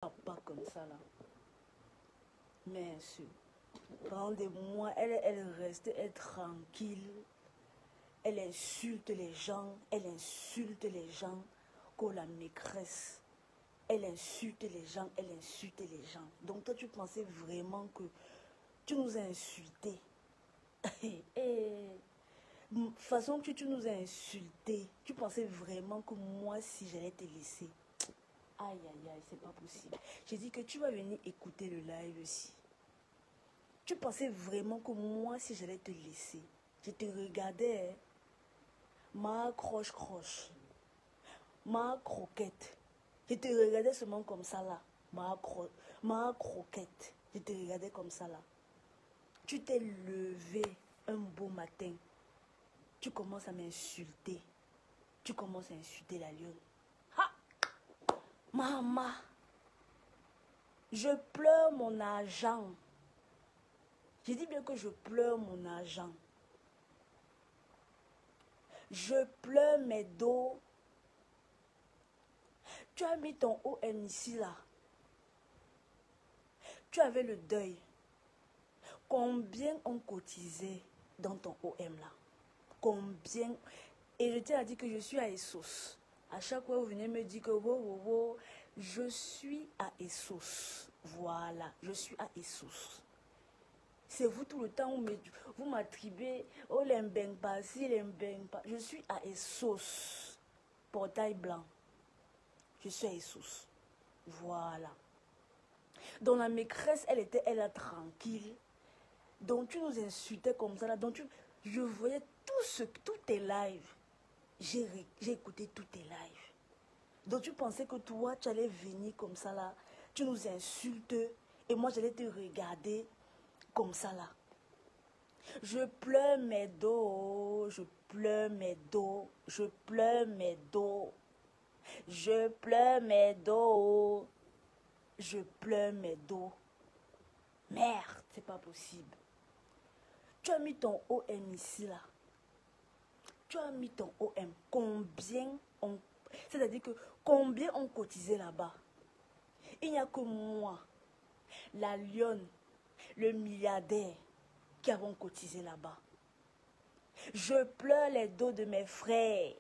Pas comme ça là. Mais pendant des mois, elle restait tranquille. Elle insulte les gens. Elle insulte les gens. Qu'on la maîtresse. Elle insulte les gens. Elle insulte les gens. Donc toi, tu pensais vraiment que tu nous as insultés. De toute façon, tu nous as insultés. Tu pensais vraiment que moi, si j'allais te laisser. Aïe, aïe, aïe, c'est pas possible. J'ai dit que tu vas venir écouter le live aussi. Tu pensais vraiment que moi, si j'allais te laisser, je te regardais, hein? Ma croche, ma croquette. Je te regardais seulement comme ça là. Ma croquette. Je te regardais comme ça là. Tu t'es levé un beau matin. Tu commences à m'insulter. Tu commences à insulter la lionne. Ha! Maman! Je pleure mon argent. J'ai dit bien que je pleure mon argent. Je pleure mes dos. Tu as mis ton OM ici là. Tu avais le deuil. Combien on cotisait dans ton OM là? Combien? Et je t'ai dit que je suis à Essos. À chaque fois, vous venez me dire que je suis à Essos. Voilà, je suis à Essos. C'est vous tout le temps, vous m'attribuez, oh l'embeng pas, si l'embeng pas. Je suis à Essos, portail blanc. Je suis à Essos. Voilà. Donc la maîtresse, elle était tranquille. Donc tu nous insultais comme ça là. Donc je voyais tous tes lives. J'ai écouté tous tes lives. Donc tu pensais que toi, tu allais venir comme ça là. Tu nous insultes et moi j'allais te regarder comme ça là. Je pleure mes dos, je pleure mes dos, je pleure mes dos, je pleure mes dos, je pleure mes dos. Merde, c'est pas possible. Tu as mis ton OM ici là. Tu as mis ton OM. Combien on... C'est-à-dire que combien on cotisait là-bas? Il n'y a que moi, la lionne, le milliardaire qui avons cotisé là-bas. Je pleure les dos de mes frères.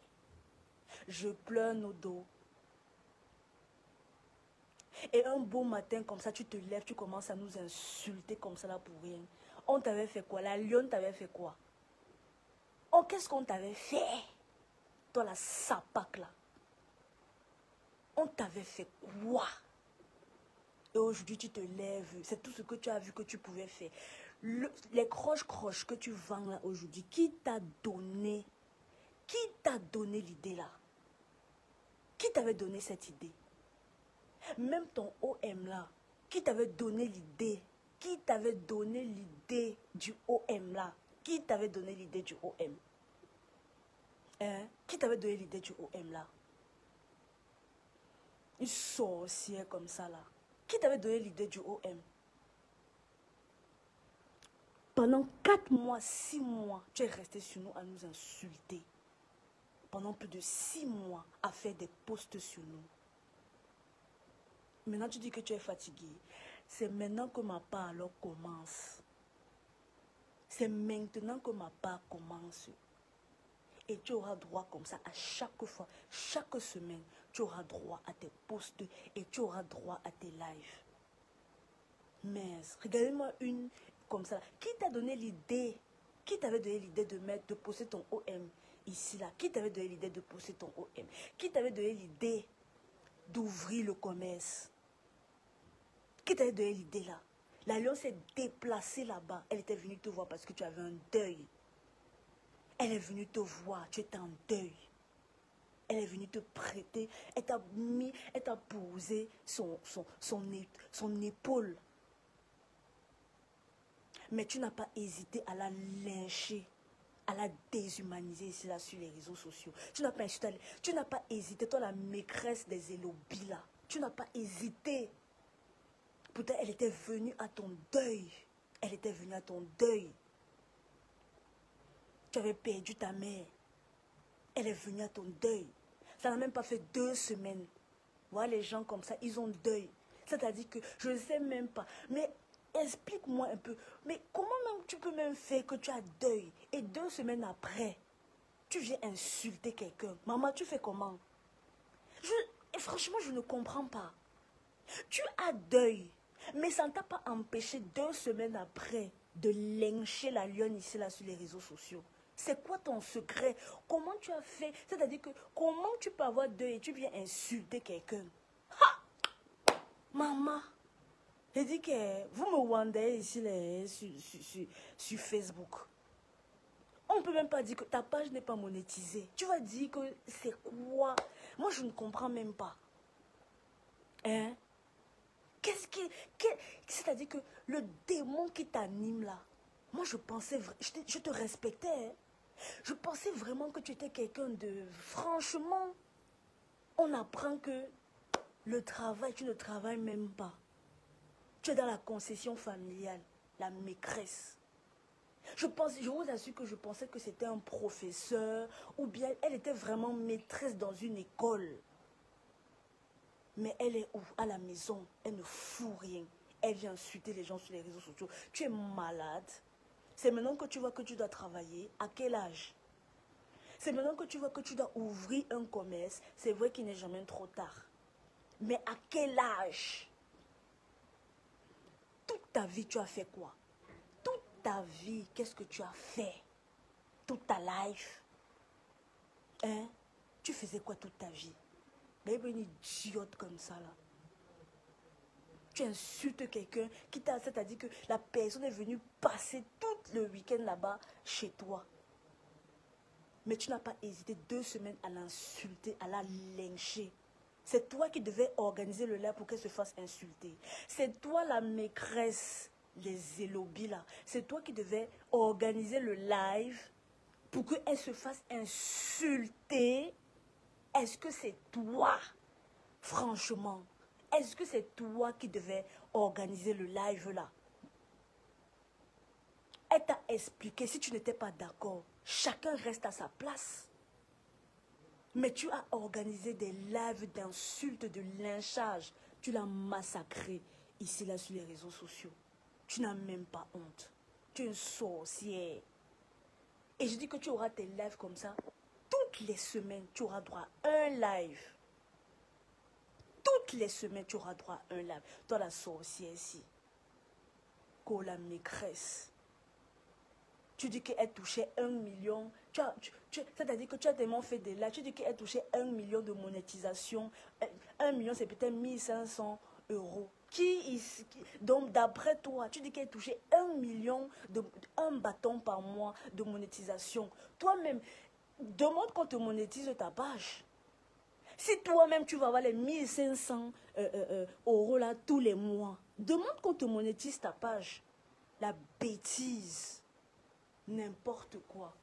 Je pleure nos dos. Et un beau matin comme ça, tu te lèves, tu commences à nous insulter comme ça là pour rien. On t'avait fait quoi? La lionne t'avait fait quoi? Oh, qu'est-ce qu'on t'avait fait? Toi, la sapac là. On t'avait fait quoi? Et aujourd'hui, tu te lèves. C'est tout ce que tu as vu que tu pouvais faire. Les croches que tu vends là aujourd'hui, qui t'a donné l'idée là? Qui t'avait donné cette idée? Même ton OM là, qui t'avait donné l'idée? Qui t'avait donné l'idée du OM là? Qui t'avait donné l'idée du OM? Hein? Qui t'avait donné l'idée du OM là? Une sorcière comme ça là. Qui t'avait donné l'idée du OM? Pendant 4 mois, 6 mois, tu es resté sur nous à nous insulter. Pendant plus de 6 mois, à faire des posts sur nous. Maintenant, tu dis que tu es fatigué. C'est maintenant que ma part alors commence. C'est maintenant que ma part commence. Et tu auras droit comme ça à chaque fois, chaque semaine, tu auras droit à tes posts et tu auras droit à tes lives. Mais regardez-moi une comme ça. Qui t'a donné l'idée? Qui t'avait donné l'idée de poster ton OM ici là? Qui t'avait donné l'idée de poster ton OM? Qui t'avait donné l'idée d'ouvrir le commerce? Qui t'avait donné l'idée là? La lionne s'est déplacée là-bas. Elle était venue te voir parce que tu avais un deuil. Elle est venue te voir, tu étais en deuil. Elle est venue te prêter, elle t'a posé son épaule. Mais tu n'as pas hésité à la lyncher, à la déshumaniser ici là sur les réseaux sociaux. Tu n'as pas hésité, toi la maîtresse des élobis là. Tu n'as pas hésité. Pourtant, elle était venue à ton deuil. Elle était venue à ton deuil. Tu avais perdu ta mère. Elle est venue à ton deuil. Ça n'a même pas fait 2 semaines. Voilà les gens comme ça, ils ont deuil. C'est-à-dire que je ne sais même pas. Mais explique-moi un peu. Mais comment même tu peux même faire que tu as deuil et 2 semaines après, tu viens insulter quelqu'un? Maman, tu fais comment? Et franchement, je ne comprends pas. Tu as deuil, mais ça ne t'a pas empêché 2 semaines après de lyncher la lionne ici là sur les réseaux sociaux. C'est quoi ton secret? Comment tu as fait? C'est-à-dire que comment tu peux avoir deuil et tu viens insulter quelqu'un? Maman, j'ai dit que vous me wandez ici sur Facebook. On ne peut même pas dire que ta page n'est pas monétisée. Tu vas dire que c'est quoi? Moi, je ne comprends même pas. Hein? C'est-à-dire que le démon qui t'anime là, moi je pensais, je te respectais. Hein? Je pensais vraiment que tu étais quelqu'un de... Franchement, on apprend que le travail, tu ne travailles même pas. Tu es dans la concession familiale, la maîtresse. Je vous assure que je pensais que c'était un professeur ou bien elle était vraiment maîtresse dans une école. Mais elle est où? À la maison. Elle ne fout rien. Elle vient insulter les gens sur les réseaux sociaux. Tu es malade. C'est maintenant que tu vois que tu dois travailler. À quel âge? C'est maintenant que tu vois que tu dois ouvrir un commerce. C'est vrai qu'il n'est jamais trop tard. Mais à quel âge? Toute ta vie, tu as fait quoi? Toute ta vie, qu'est-ce que tu as fait? Toute ta life? Hein? Tu faisais quoi toute ta vie? Mais une idiote comme ça là. Tu insultes quelqu'un qui t'a, c'est-à-dire que la personne est venue passer tout le week-end là-bas chez toi. Mais tu n'as pas hésité 2 semaines à l'insulter, à la lyncher. C'est toi qui devais organiser le live pour qu'elle se fasse insulter. C'est toi la maîtresse, les élobis là. C'est toi qui devais organiser le live pour qu'elle se fasse insulter. Est-ce que c'est toi? Franchement, est-ce que c'est toi qui devais organiser le live là? Elle t'a expliqué, si tu n'étais pas d'accord, chacun reste à sa place. Mais tu as organisé des lives d'insultes, de lynchage. Tu l'as massacré ici là sur les réseaux sociaux. Tu n'as même pas honte. Tu es une sorcière. Et je dis que tu auras tes lives comme ça. Toutes les semaines, tu auras droit à un live. Toutes les semaines, tu auras droit à un live. Toi, la sorcière ici. Qu'on la maîtresse. Tu dis qu'elle touchait 1 million. C'est-à-dire que tu as tellement fait des lives. Tu dis qu'elle touchait 1 million de monétisation. 1 million, c'est peut-être 1500 euros. Donc, d'après toi, tu dis qu'elle touchait 1 million, un bâton par mois de monétisation. Toi-même, demande qu'on te monétise ta page. Si toi-même, tu vas avoir les 1500 euros là tous les mois, demande qu'on te monétise ta page. La bêtise. N'importe quoi.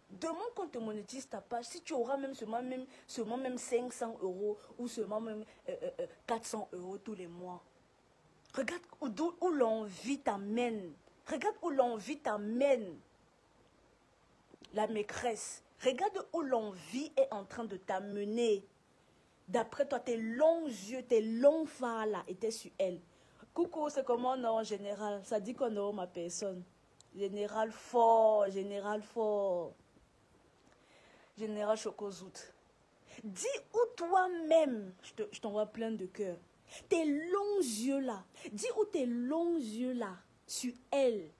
Demande qu'on te monétise ta page. Si tu auras même seulement 500 euros ou seulement même 400 euros tous les mois. Regarde où l'envie t'amène. Regarde où l'envie t'amène. La maîtresse. Regarde où l'envie est en train de t'amener. D'après toi, tes longs yeux, tes longs phares là étaient sur elle. Coucou, c'est comment non, général? Ça dit qu'on non, ma personne. Général fort, général fort. Général Chocozout. Dis où toi-même, je t'envoie plein de cœur. Tes longs yeux là. Dis où tes longs yeux là, sur elle.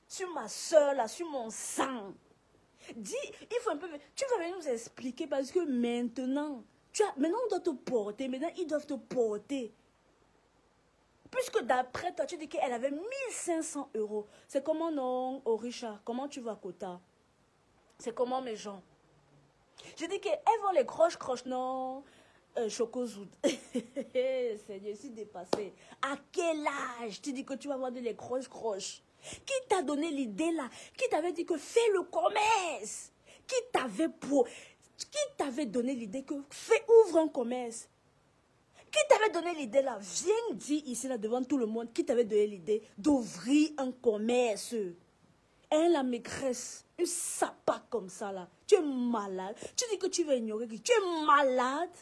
Sur ma soeur là, sur mon sang. Dis, il faut un peu... Tu vas venir nous expliquer parce que maintenant... Maintenant, on doit te porter. Maintenant, ils doivent te porter. Puisque d'après toi, tu dis qu'elle avait 1500 euros. C'est comment, non, au Richard? Comment tu vas, Kota? C'est comment, mes gens? Je dis qu'elles vont les croches, non, Chocozout. Seigneur, je suis dépassée. À quel âge tu dis que tu vas avoir les croches? Qui t'a donné l'idée là? Qui t'avait dit que fais le commerce? Qui t'avait donné l'idée que ouvre un commerce? Qui t'avait donné l'idée là? Viens dire ici là devant tout le monde qui t'avait donné l'idée d'ouvrir un commerce. Hein, la maîtresse, une sapate comme ça là. Tu es malade. Tu dis que tu vas ignorer qui? Tu es malade.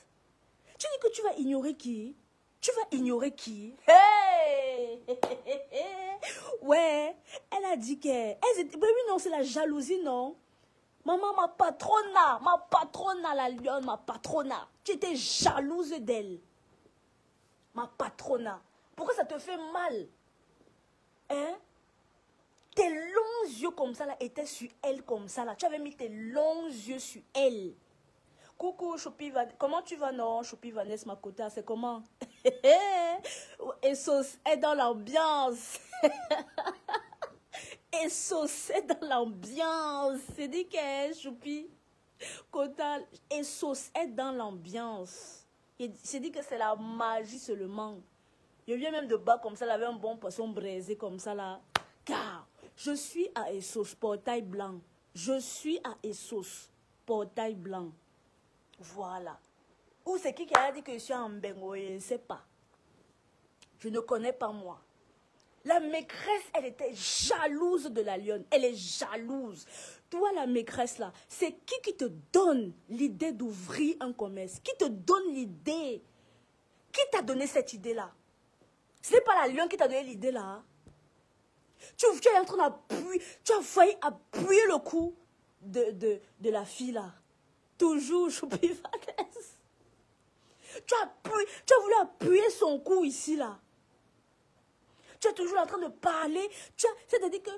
Tu dis que tu vas ignorer qui? Tu Tu vas ignorer qui? Hey! Ouais, elle a dit que... Ben oui, non, c'est la jalousie, non? Maman, ma patrona, la lionne, ma patrona. Tu étais jalouse d'elle. Ma patrona. Pourquoi ça te fait mal? Hein? Tes longs yeux comme ça, là, étaient sur elle comme ça, là. Tu avais mis tes longs yeux sur elle. Coucou, Choupi Vanessa. Comment tu vas, non? Choupi Vanessa, ma cota, c'est comment? Et sauce est dans l'ambiance. Et sauce est dans l'ambiance. C'est dit que Choupi. Kota, et sauce est dans l'ambiance. C'est dit que c'est la magie seulement. Je viens même de bas comme ça, là, avec un bon poisson braisé comme ça, là. Car je suis à Essos, portail blanc. Je suis à Essos, portail blanc. Voilà. Ou c'est qui a dit que je suis en Bengo? Je ne sais pas. Je ne connais pas moi. La maîtresse, elle était jalouse de la lionne. Elle est jalouse. Toi, la maîtresse, là, c'est qui te donne l'idée d'ouvrir un commerce? Qui te donne l'idée? Qui t'a donné cette idée-là? Ce n'est pas la lionne qui t'a donné l'idée-là. Tu es en train d'appuyer, tu as failli appuyer le cou de la fille, là. Toujours, Choupi Vanessa. Tu as voulu appuyer son cou ici, là. Tu es toujours en train de parler. C'est-à-dire que,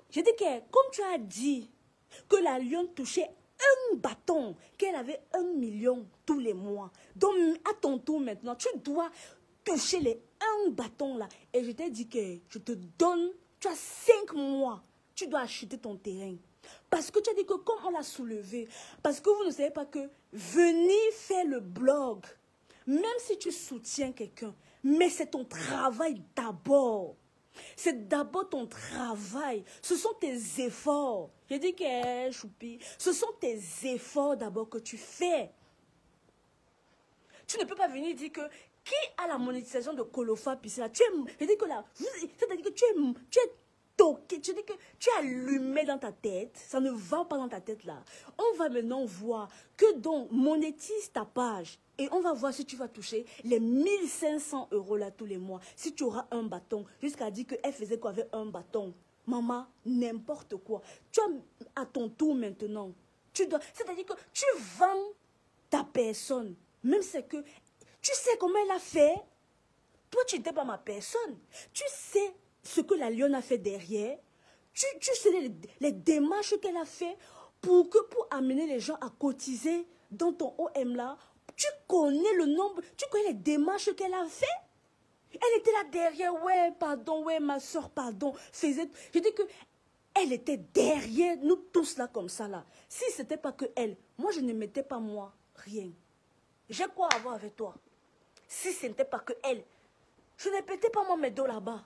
je dis que, comme tu as dit, que la lionne touchait un bâton, qu'elle avait 1 million tous les mois. Donc, à ton tour maintenant, tu dois toucher les 1 bâton là. Et je t'ai dit que je te donne, tu as 5 mois, tu dois acheter ton terrain. Parce que tu as dit que comme on l'a soulevé, parce que vous ne savez pas que venir faire le blog, même si tu soutiens quelqu'un, mais c'est ton travail d'abord. C'est d'abord ton travail. Ce sont tes efforts. J'ai dit que, Choupi, ce sont tes efforts d'abord que tu fais. Tu ne peux pas venir dire que qui a la monétisation de Kolofa puis là, je dis que là, c'est-à-dire que tu es toqué, tu dis que tu es allumé dans ta tête, ça ne va pas dans ta tête là. On va maintenant voir que donc monétise ta page et on va voir si tu vas toucher les 1500 € là tous les mois. Si tu auras un bâton, jusqu'à dire qu'elle faisait quoi avec un bâton. Maman, n'importe quoi. Tu as à ton tour maintenant. C'est-à-dire que tu vends ta personne. Même c'est que tu sais comment elle a fait. Toi, tu n'étais pas ma personne. Tu sais ce que la lionne a fait derrière. Tu sais les démarches qu'elle a fait pour amener les gens à cotiser dans ton OM là. Tu connais le nombre, tu connais les démarches qu'elle a fait. Elle était là derrière. Ouais, pardon, ouais, ma soeur, pardon. Je dis que elle était derrière nous tous là comme ça là. Si ce n'était pas que elle, moi je ne mettais pas moi rien. J'ai quoi à voir avec toi? Si ce n'était pas que elle, je ne mettais pas moi mes dos là-bas.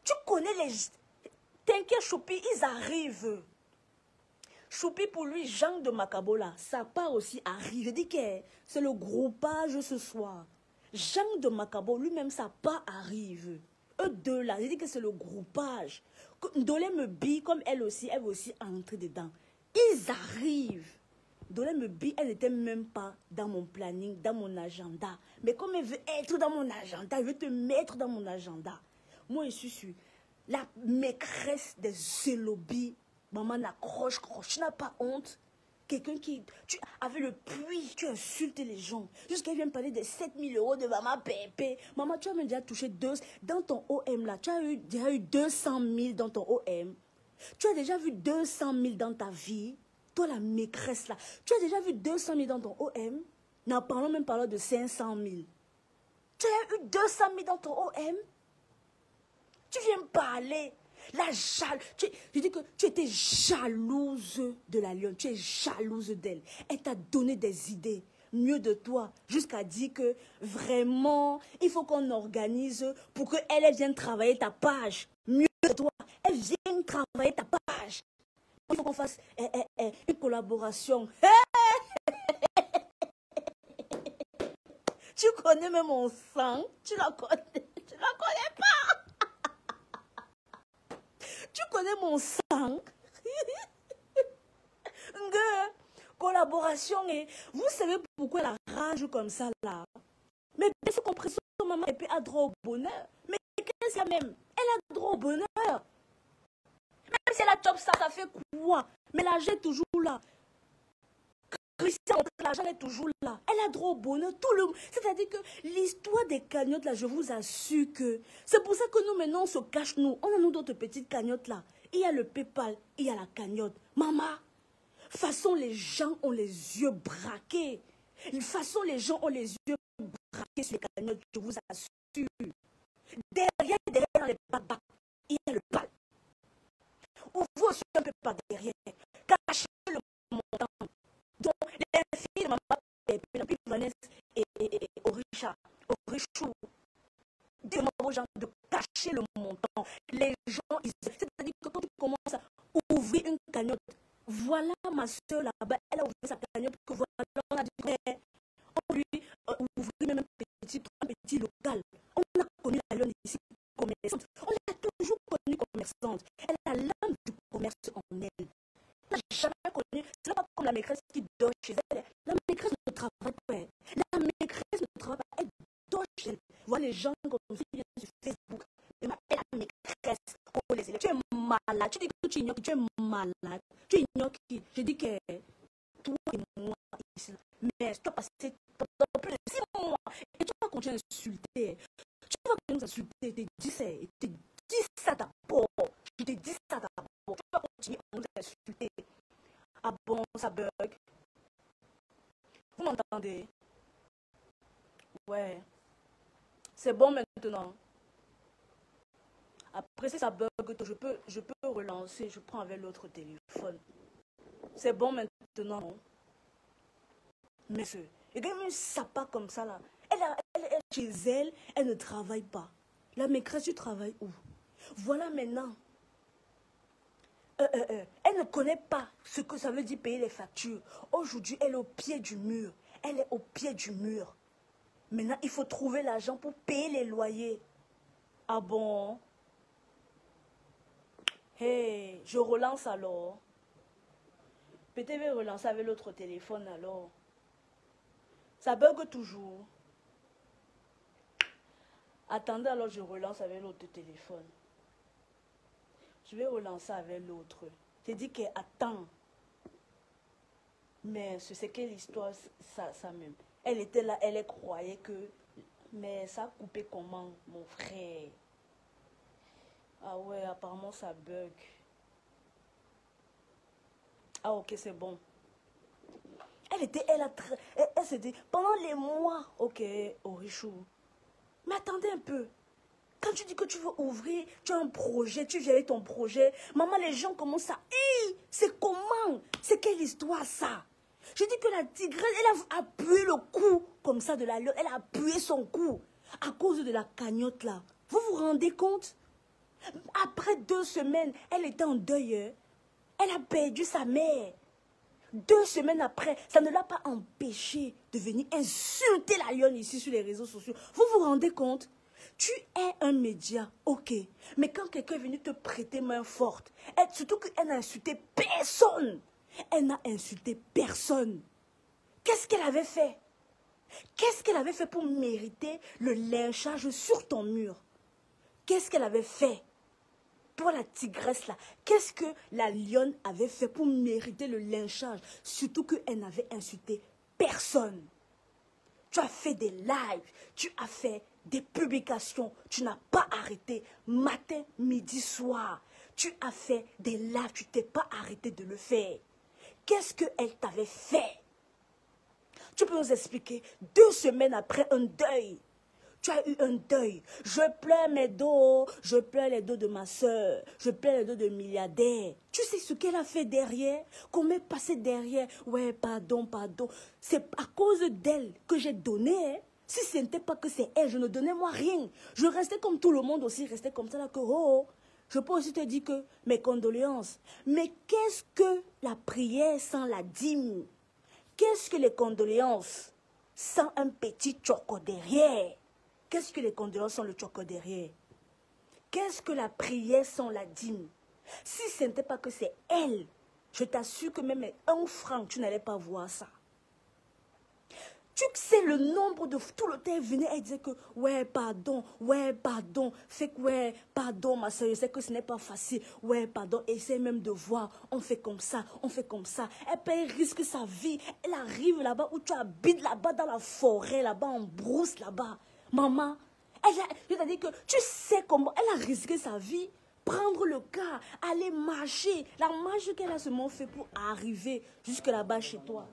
Tu connais les... T'inquiète, Choupi, ils arrivent. Choupi, pour lui, Jean de Macabola, sa part aussi arrive. Je dis que c'est le groupage ce soir. Jean de Macabo, lui-même, sa part arrive. Eux deux là, je dis que c'est le groupage. Dolé me bille, comme elle aussi entrer dedans. Ils arrivent. Dolé me bille, elle n'était même pas dans mon planning, dans mon agenda. Mais comme elle veut être dans mon agenda, elle veut te mettre dans mon agenda. Moi, je suis sûre, la maîtresse des zélobis, maman n'accroche, tu n'as pas honte. Quelqu'un qui, avec le puits, tu insultes les gens. Jusqu'à vient me parler de 7000 € de maman Pépé. Maman, tu as même déjà touché dans ton OM là. Tu as déjà eu 200 000 dans ton OM. Tu as déjà vu 200 000 dans ta vie. Toi, la maîtresse là. Tu as déjà vu 200 000 dans ton OM. N'en parlons même pas de 500 000. Tu as eu 200 000 dans ton OM. Tu viens me parler. Je dis que tu étais jalouse de la lionne. Tu es jalouse d'elle. Elle t'a donné des idées. Mieux de toi. Jusqu'à dire que vraiment, il faut qu'on organise pour qu'elle vienne travailler ta page. Mieux de toi. Elle vienne travailler ta page. Il faut qu'on fasse une collaboration. Tu connais même mon sang. Tu la connais. Tu la connais pas. Tu connais mon sang. Collaboration. Et vous savez pourquoi la rage comme ça là? Mais bien sûr, compréhension, maman, et puis a droit au bonheur. Mais qu'est-ce qu'il y a même? Elle a droit au bonheur. Même si elle a job, ça fait quoi? Mais l'argent est toujours là. Christian, l'argent est toujours là. Elle a droit au bonheur. C'est-à-dire que l'histoire des cagnottes, là, je vous assure que... C'est pour ça que nous, maintenant, on se cache, nous. On a nous d'autres petites cagnottes, là. Il y a le PayPal, il y a la cagnotte. Maman, façon, les gens ont les yeux braqués. De toute façon, les gens ont les yeux braqués sur les cagnottes, je vous assure. Derrière dans les babas, il y a le PayPal. Ouvrez aussi un peu par derrière. Cachez le montant. Donc, les filles de maman, puis Vanessa et Orichou, demandent aux gens de cacher le montant. Les gens, c'est-à-dire que quand tu commences à ouvrir une cagnotte, voilà ma soeur là-bas, elle a ouvert sa cagnotte, que voilà, on a dit, on lui ouvrir même un petit local. On a connu la Lyon ici, commerçante. On l'a toujours connue commerçante. Elle a l'âme du commerce en elle. Elle n'a jamais connu. C'est pas comme la maîtresse qui dort chez elle. La maîtresse ne travaille pas. La maîtresse ne travaille pas. Elle dort chez elle. Voilà les gens comme ça qui viennent sur Facebook. Ils m'appellent la maîtresse. On les élèves. Tu es malade. Tu dis que tu ignores que tu es malade. Tu ignores qui. Je dis que toi et moi ici. Mais tu as passé pendant plus de 6 mois. Et tu vas continuer à insulter. Tu vas continuer à insulter. T'es dis ça d'abord. Je te dis ça d'abord. Tu vas continuer à nous insulter. Ah bon, ça bug. Vous m'entendez? Ouais. C'est bon maintenant. Après, si ça bug, je peux relancer. Je prends avec l'autre téléphone. C'est bon maintenant. Monsieur, et quand même ça pas comme ça là. Elle, chez elle, elle ne travaille pas. La maîtresse, tu travailles où? Voilà maintenant. Elle ne connaît pas ce que ça veut dire payer les factures. Aujourd'hui, elle est au pied du mur. Elle est au pied du mur. Maintenant, il faut trouver l'argent pour payer les loyers. Ah bon? Hey, je relance alors. Peut-être relancer avec l'autre téléphone alors. Ça bug toujours. Attendez, alors je relance avec l'autre téléphone. Je vais relancer avec l'autre. J'ai dit qu'elle attend. Mais c'est quelle histoire, ça même. Elle était là, elle croyait que... Mais ça a coupé comment, mon frère? Ah ouais, apparemment ça bug. Ah ok, c'est bon. Elle s'est dit, pendant les mois, ok, Orichou. Mais attendez un peu. Quand tu dis que tu veux ouvrir, tu as un projet, tu viens avec ton projet. Maman, les gens commencent à... C'est comment? C'est quelle histoire ça? Je dis que la tigresse, elle a appuyé le cou comme ça de la lionne. Elle a appuyé son cou à cause de la cagnotte là. Vous vous rendez compte? Après 2 semaines, elle était en deuil. Elle a perdu sa mère. 2 semaines après, ça ne l'a pas empêché de venir insulter la lionne ici sur les réseaux sociaux. Vous vous rendez compte? Tu es un média, ok. Mais quand quelqu'un est venu te prêter main forte, surtout qu'elle n'a insulté personne. Elle n'a insulté personne. Qu'est-ce qu'elle avait fait? Qu'est-ce qu'elle avait fait pour mériter le lynchage sur ton mur? Qu'est-ce qu'elle avait fait pour la tigresse là? Qu'est-ce que la lionne avait fait pour mériter le lynchage? Surtout qu'elle n'avait insulté personne. Tu as fait des lives, tu as fait des publications, tu n'as pas arrêté matin, midi, soir. Tu as fait des lives, tu t'es pas arrêté de le faire. Qu'est-ce qu'elle t'avait fait? Tu peux nous expliquer? 2 semaines après un deuil, tu as eu un deuil. Je pleure mes dos, je pleure les dos de ma soeur, je pleure les dos de milliardaires. Tu sais ce qu'elle a fait derrière? Qu'on m'est passé derrière? Ouais, pardon, pardon. C'est à cause d'elle que j'ai donné. Hein? Si ce n'était pas que c'est elle, je ne donnais moi rien. Je restais comme tout le monde aussi, restais comme ça là que oh. Je peux aussi te dire que mes condoléances. Mais qu'est-ce que la prière sans la dîme? Qu'est-ce que les condoléances sans un petit choco derrière? Qu'est-ce que les condoléances sans le choco derrière? Qu'est-ce que la prière sans la dîme? Si ce n'était pas que c'est elle, je t'assure que même 1 franc, tu n'allais pas voir ça. Tu sais le nombre de... Tout le temps, elle venait, elle disait que, ouais, pardon, fait que, ouais, pardon, ma soeur, je sais que ce n'est pas facile, ouais, pardon, essaie même de voir, on fait comme ça, on fait comme ça. Elle risque sa vie, elle arrive là-bas où tu habites, là-bas dans la forêt, là-bas en brousse, là-bas. Maman, je t'ai dit que tu sais comment, elle a risqué sa vie. Prendre le car, aller marcher, la marche qu'elle a seulement fait pour arriver jusque là-bas chez toi.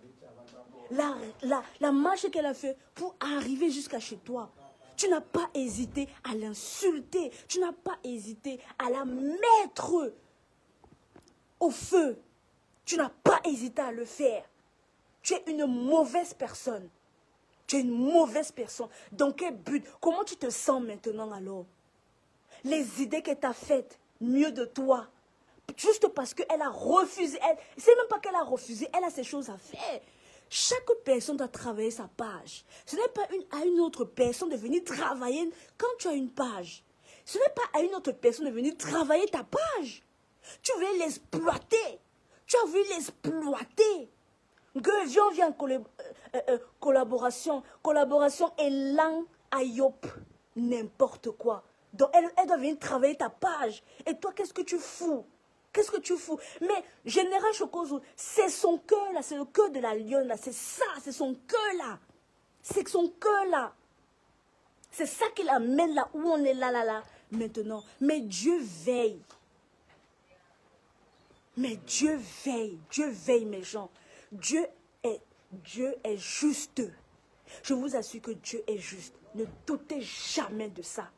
La marche qu'elle a fait pour arriver jusqu'à chez toi. Tu n'as pas hésité à l'insulter. Tu n'as pas hésité à la mettre au feu. Tu n'as pas hésité à le faire. Tu es une mauvaise personne. Tu es une mauvaise personne. Dans quel but? Comment tu te sens maintenant alors? Les idées qu'elle t'a faites, mieux de toi. Juste parce qu'elle a refusé. C'est même pas qu'elle a refusé, elle a ses choses à faire. Chaque personne doit travailler sa page. Ce n'est pas à une autre personne de venir travailler quand tu as une page. Ce n'est pas à une autre personne de venir travailler ta page. Tu veux l'exploiter. Tu as voulu l'exploiter. Viens en collaboration. Collaboration Elan Ayop. N'importe quoi. Donc elle doit venir travailler ta page. Et toi, qu'est-ce que tu fous? Qu'est-ce que tu fous? Mais Général Chokozo, c'est son cœur là, c'est le cœur de la lionne là, c'est ça, c'est son cœur là. C'est son cœur là. C'est ça qui l'amène là où on est là, maintenant. Mais Dieu veille. Mais Dieu veille mes gens. Dieu est juste. Je vous assure que Dieu est juste. Ne doutez jamais de ça.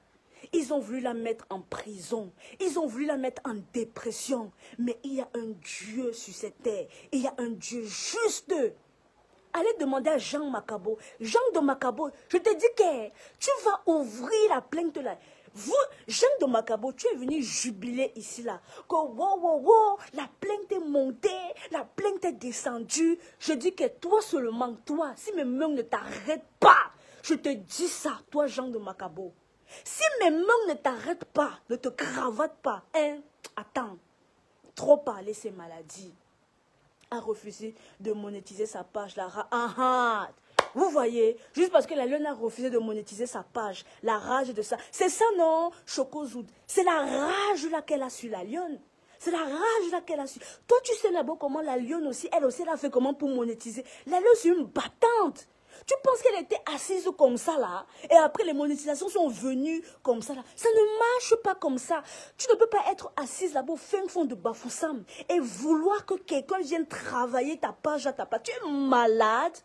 Ils ont voulu la mettre en prison. Ils ont voulu la mettre en dépression. Mais il y a un Dieu sur cette terre. Il y a un Dieu juste. Allez demander à Jean Macabo. Jean de Macabo, je te dis que tu vas ouvrir la plainte là. Vous, Jean de Macabo, tu es venu jubiler ici là. Que wow, la plainte est montée, la plainte est descendue. Je dis que toi seulement, toi, si mes mains ne t'arrêtent pas, je te dis ça, toi Jean de Macabo. Si mes mains ne t'arrêtent pas, ne te cravatent pas, hein, attends, trop parler c'est maladie. A refusé de monétiser sa page, vous voyez, juste parce que la lionne a refusé de monétiser sa page, la rage de ça, c'est ça non, Chokozoud, c'est la rage là qu'elle a sur la lionne. C'est la rage là qu'elle a su. Toi, tu sais là-bas comment la lionne aussi, elle aussi, elle a fait comment pour monétiser. La lionne, c'est une battante. Tu penses qu'elle était assise comme ça là, et après les monétisations sont venues comme ça là. Ça ne marche pas comme ça. Tu ne peux pas être assise là-bas au fin fond de Bafoussam et vouloir que quelqu'un vienne travailler ta page à ta place. Tu es malade.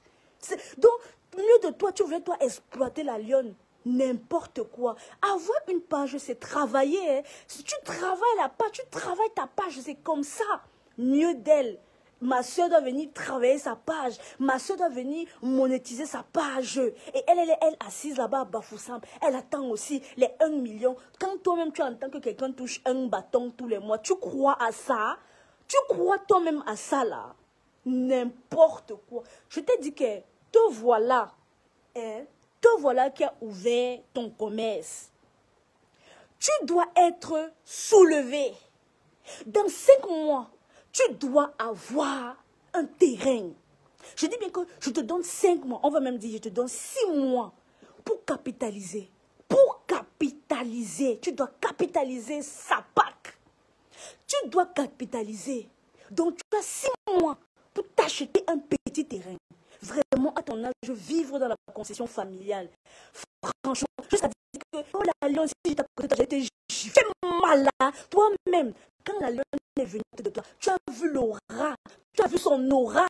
Donc, mieux de toi, tu voulais toi exploiter la lionne. N'importe quoi. Avoir une page, c'est travailler. Hein. Si tu travailles la page, tu travailles ta page, c'est comme ça. Mieux d'elle. Ma soeur doit venir travailler sa page. Ma soeur doit venir monétiser sa page. Et elle assise là-bas à Bafoussam. Elle attend aussi les 1 million. Quand toi-même tu entends que quelqu'un touche un bâton tous les mois, tu crois à ça? Tu crois toi-même à ça là? N'importe quoi. Je t'ai dit que te voilà. Hein? Te voilà qui a ouvert ton commerce. Tu dois être soulevé. Dans 5 mois, tu dois avoir un terrain. Je dis bien que je te donne 5 mois. On va même dire, je te donne 6 mois pour capitaliser. Pour capitaliser. Tu dois capitaliser sa PAC. Tu dois capitaliser. Donc, tu as 6 mois pour t'acheter un petit terrain. Vraiment, à ton âge, vivre dans la concession familiale. Franchement, jusqu'à dire que oh, la lionne, si j'ai été fait mal là, toi-même, quand la lionne est venue de toi, tu as vu l'aura, tu as vu son aura,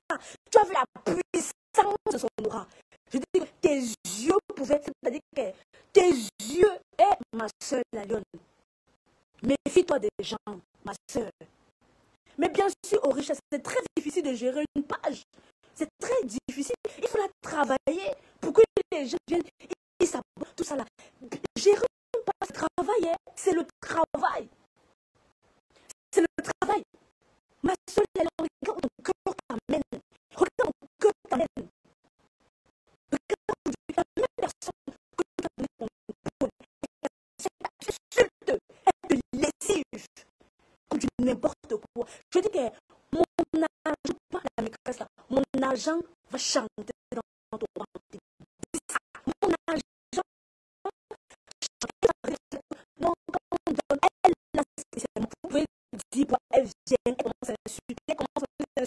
tu as vu la puissance de son aura. Je dis que tes yeux pouvaient, c'est-à-dire que tes yeux, ma soeur la lionne, méfie-toi des gens, ma soeur. Mais bien sûr, aux richesses, c'est très difficile de gérer une page. C'est très difficile. Il faut la travailler pour que les gens viennent et s'abonnent, tout ça là. Gérer une page, travailler, c'est le travail. C'est le travail. Ma soeur, regarde ton cœur t'amène. Regarde ton cœur t'amène. Regarde la même personne que tu as donné ton bon. Elle t'insulte, elle te lessive. Comme du n'importe quoi. Je dis que mon argent, pas la maîtresse là, mon argent va chanter dans ton ventre.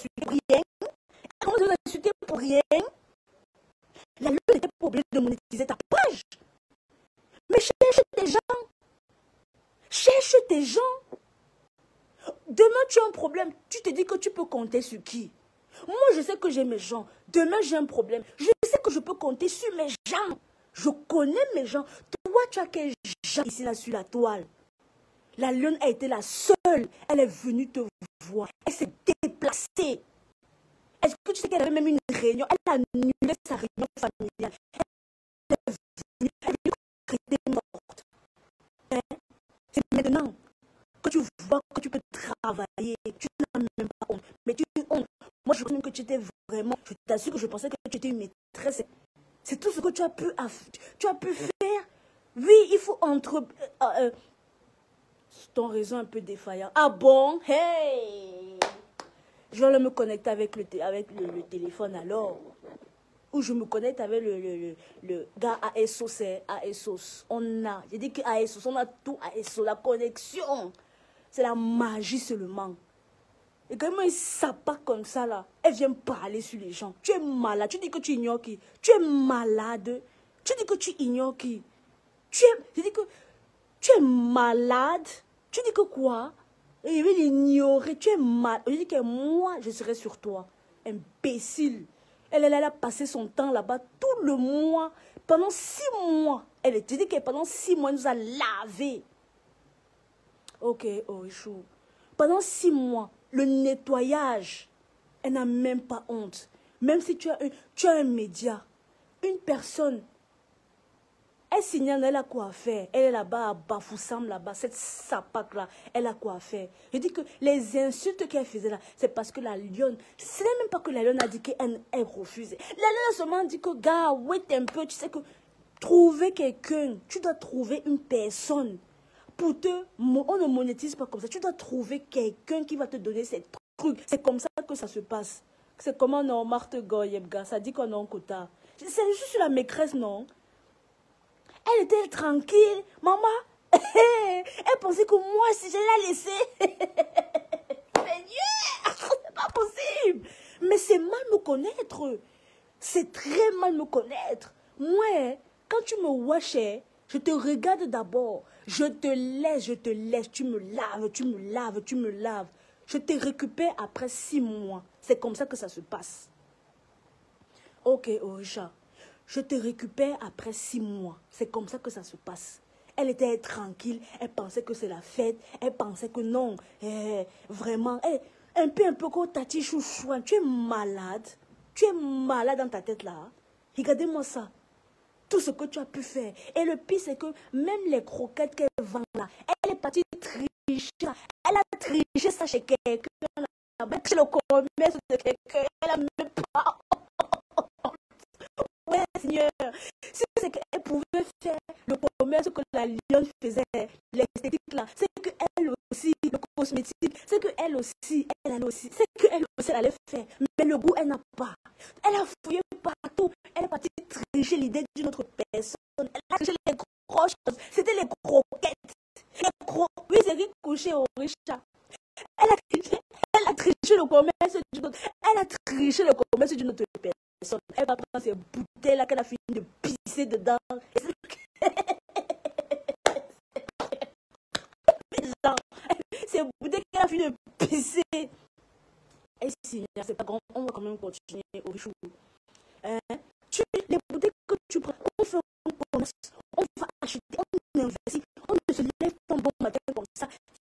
insulter pour rien. Elle commence à nous insulter pour rien. La lune n'était pas obligée de monétiser ta page. Mais cherche tes gens. Cherche tes gens. Demain, tu as un problème. Tu te dis que tu peux compter sur qui? Moi, je sais que j'ai mes gens. Demain, j'ai un problème. Je sais que je peux compter sur mes gens. Je connais mes gens. Toi, tu as quel gens ici, là, sur la toile? La lune a été la seule. Elle est venue te voir. Elle s'est déplacée. Est-ce que tu sais qu'elle avait même une réunion? Elle a annulé sa réunion familiale. Elle est venue. Elle est venue morte. Hein? C'est maintenant que tu vois que tu peux travailler. Tu n'as même pas honte. Mais tu as honte. Moi, je crois que tu étais vraiment... Je t'assure que je pensais que tu étais une maîtresse. C'est tout ce que tu as pu faire. Oui, il faut ton réseau un peu défaillant. Ah bon? Hey! Je vais me connecter avec le téléphone alors. Ou je me connecte avec le gars ASOS. ASOS. J'ai dit que ASOS, on a tout ASOS. La connexion. C'est la magie seulement. Et quand même, ça pas comme ça là. Elle vient parler sur les gens. Tu es malade. Tu dis que tu ignores qui? Tu es malade. Tu dis que tu ignores qui? Je dis que tu es malade. Tu dis que quoi? Et il veut l'ignorer. Tu es malade. Je dis que moi, je serai sur toi. Imbécile. Elle a passé son temps là-bas tout le mois. Pendant 6 mois. Je dis que pendant 6 mois, elle nous a lavé. Ok, Orichou. Pendant 6 mois, le nettoyage, elle n'a même pas honte. Même si tu as un média, une personne, elle signale, elle a quoi à faire. Elle est là-bas à Bafoussam, là-bas, cette sapac-là, elle a quoi à faire. Je dis que les insultes qu'elle faisait là, c'est parce que la lionne, ce n'est même pas que la lionne a dit qu'elle refusait. La lionne a seulement dit que, gars, wait un peu, tu sais que trouver quelqu'un, tu dois trouver une personne. On ne monétise pas comme ça. Tu dois trouver quelqu'un qui va te donner ces trucs. C'est comme ça que ça se passe. C'est comme on a Marthe Goyebga. Ça dit qu'on est en quota. C'est juste la maîtresse, non? Elle était tranquille. Maman, elle pensait que moi, si je la laissais. Seigneur, c'est pas possible. Mais c'est mal me connaître. C'est très mal me connaître. Moi, quand tu me watchais, je te regarde d'abord. Je te laisse. Tu me laves. Je te récupère après 6 mois. C'est comme ça que ça se passe. Ok, Orisha. Je te récupère après 6 mois. C'est comme ça que ça se passe. Elle était tranquille. Elle pensait que c'est la fête. Elle pensait que non. Vraiment. Un peu comme Tati Chouchouan. Tu es malade. Tu es malade dans ta tête là. Regardez-moi ça. Tout ce que tu as pu faire. Et le pire, c'est que même les croquettes qu'elle vend là, elle est partie tricher. Elle a triché ça chez quelqu'un là-bas. Chez le commerce de quelqu'un. Elle a même pas. Ouais, Seigneur. Si c'est qu'elle pouvait faire le commerce que la lionne faisait, l'esthétique là, c'est qu'elle aussi, le cosmétique, c'est qu'elle aussi, c'est qu'elle aussi, elle allait faire. Mais le goût, elle n'a pas. Elle a fouillé partout. Elle est partie tricher l'idée d'une autre personne. Elle a triché les grosses choses. C'était les croquettes. Oui, c'est Rick Couché au Richard. Elle a triché le commerce d'une autre. Elle a triché le commerce d'une autre personne. Elle va prendre ces bouteilles là qu'elle a fini de pisser dedans. Ces bouteilles qu'elle a fini de pisser. Et si, c'est pas grand, on va quand même continuer au chou. Les bouteilles que tu prends, on fait un commerce, on va acheter, on investit, on ne se lève pas un bon matin comme ça.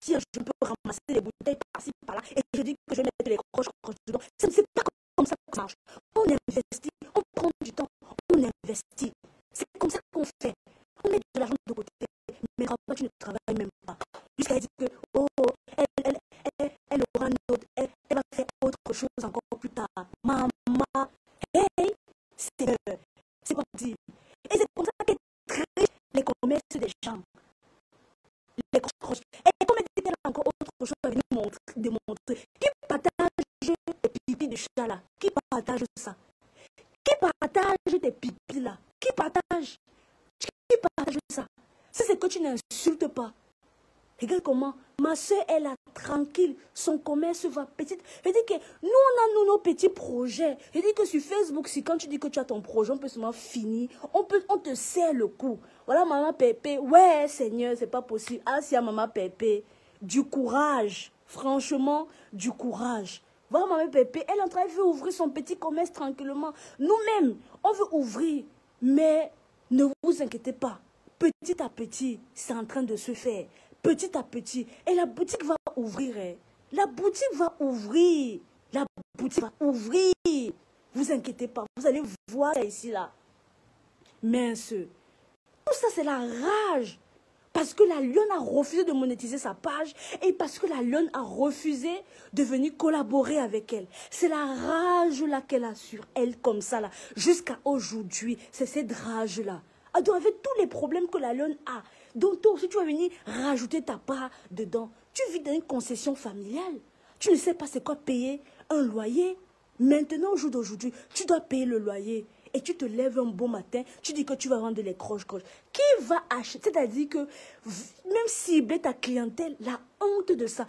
Si je peux ramasser les bouteilles par-ci, par-là, et je dis que je vais mettre les croches dedans, c'est pas comme ça que ça marche. On investit, on prend du temps, on investit. C'est comme ça qu'on fait. On met de l'argent de côté, mais quand tu ne travailles même pas. Jusqu'à dire que, elle aura une autre, elle va faire autre chose encore plus tard. Maman, hey, c'est pas possible. Et c'est comme ça qu'elle triche les commerces des gens. Les croches. Et comme elle dit qu'elle a encore autre chose à venir démontrer. Qui partage les pipis de chat là? Qui partage ça? Qui partage tes pipis là? Qui partage ça? Si c'est que tu n'insultes pas. Regarde comment ma soeur, elle est tranquille. Son commerce va petit. Je dis que nous, on a nos petits projets. Je dis que sur Facebook, si quand tu dis que tu as ton projet, on peut seulement finir. On te serre le coup. Voilà, maman Pépé. Ouais, Seigneur, c'est pas possible. Ah, si, maman Pépé. Du courage. Franchement, du courage. Voilà, maman Pépé. Elle est en train de ouvrir son petit commerce tranquillement. Nous-mêmes, on veut ouvrir. Mais ne vous inquiétez pas. Petit à petit, c'est en train de se faire. Petit à petit. Et la boutique va ouvrir. Hein. La boutique va ouvrir. La boutique va ouvrir. Vous inquiétez pas. Vous allez voir ici, là. Mince. Tout ça, c'est la rage. Parce que la lionne a refusé de monétiser sa page. Et parce que la lionne a refusé de venir collaborer avec elle. C'est la rage là qu'elle a sur elle comme ça, là. Jusqu'à aujourd'hui. C'est cette rage-là. Donc, avec tous les problèmes que la lionne a. Donc, toi aussi, tu vas venir rajouter ta part dedans. Tu vis dans une concession familiale. Tu ne sais pas c'est quoi payer un loyer. Maintenant, au jour d'aujourd'hui, tu dois payer le loyer. Et tu te lèves un bon matin, tu dis que tu vas vendre les croches-croches. Qui va acheter? C'est-à-dire que, même cibler ta clientèle, la honte de ça.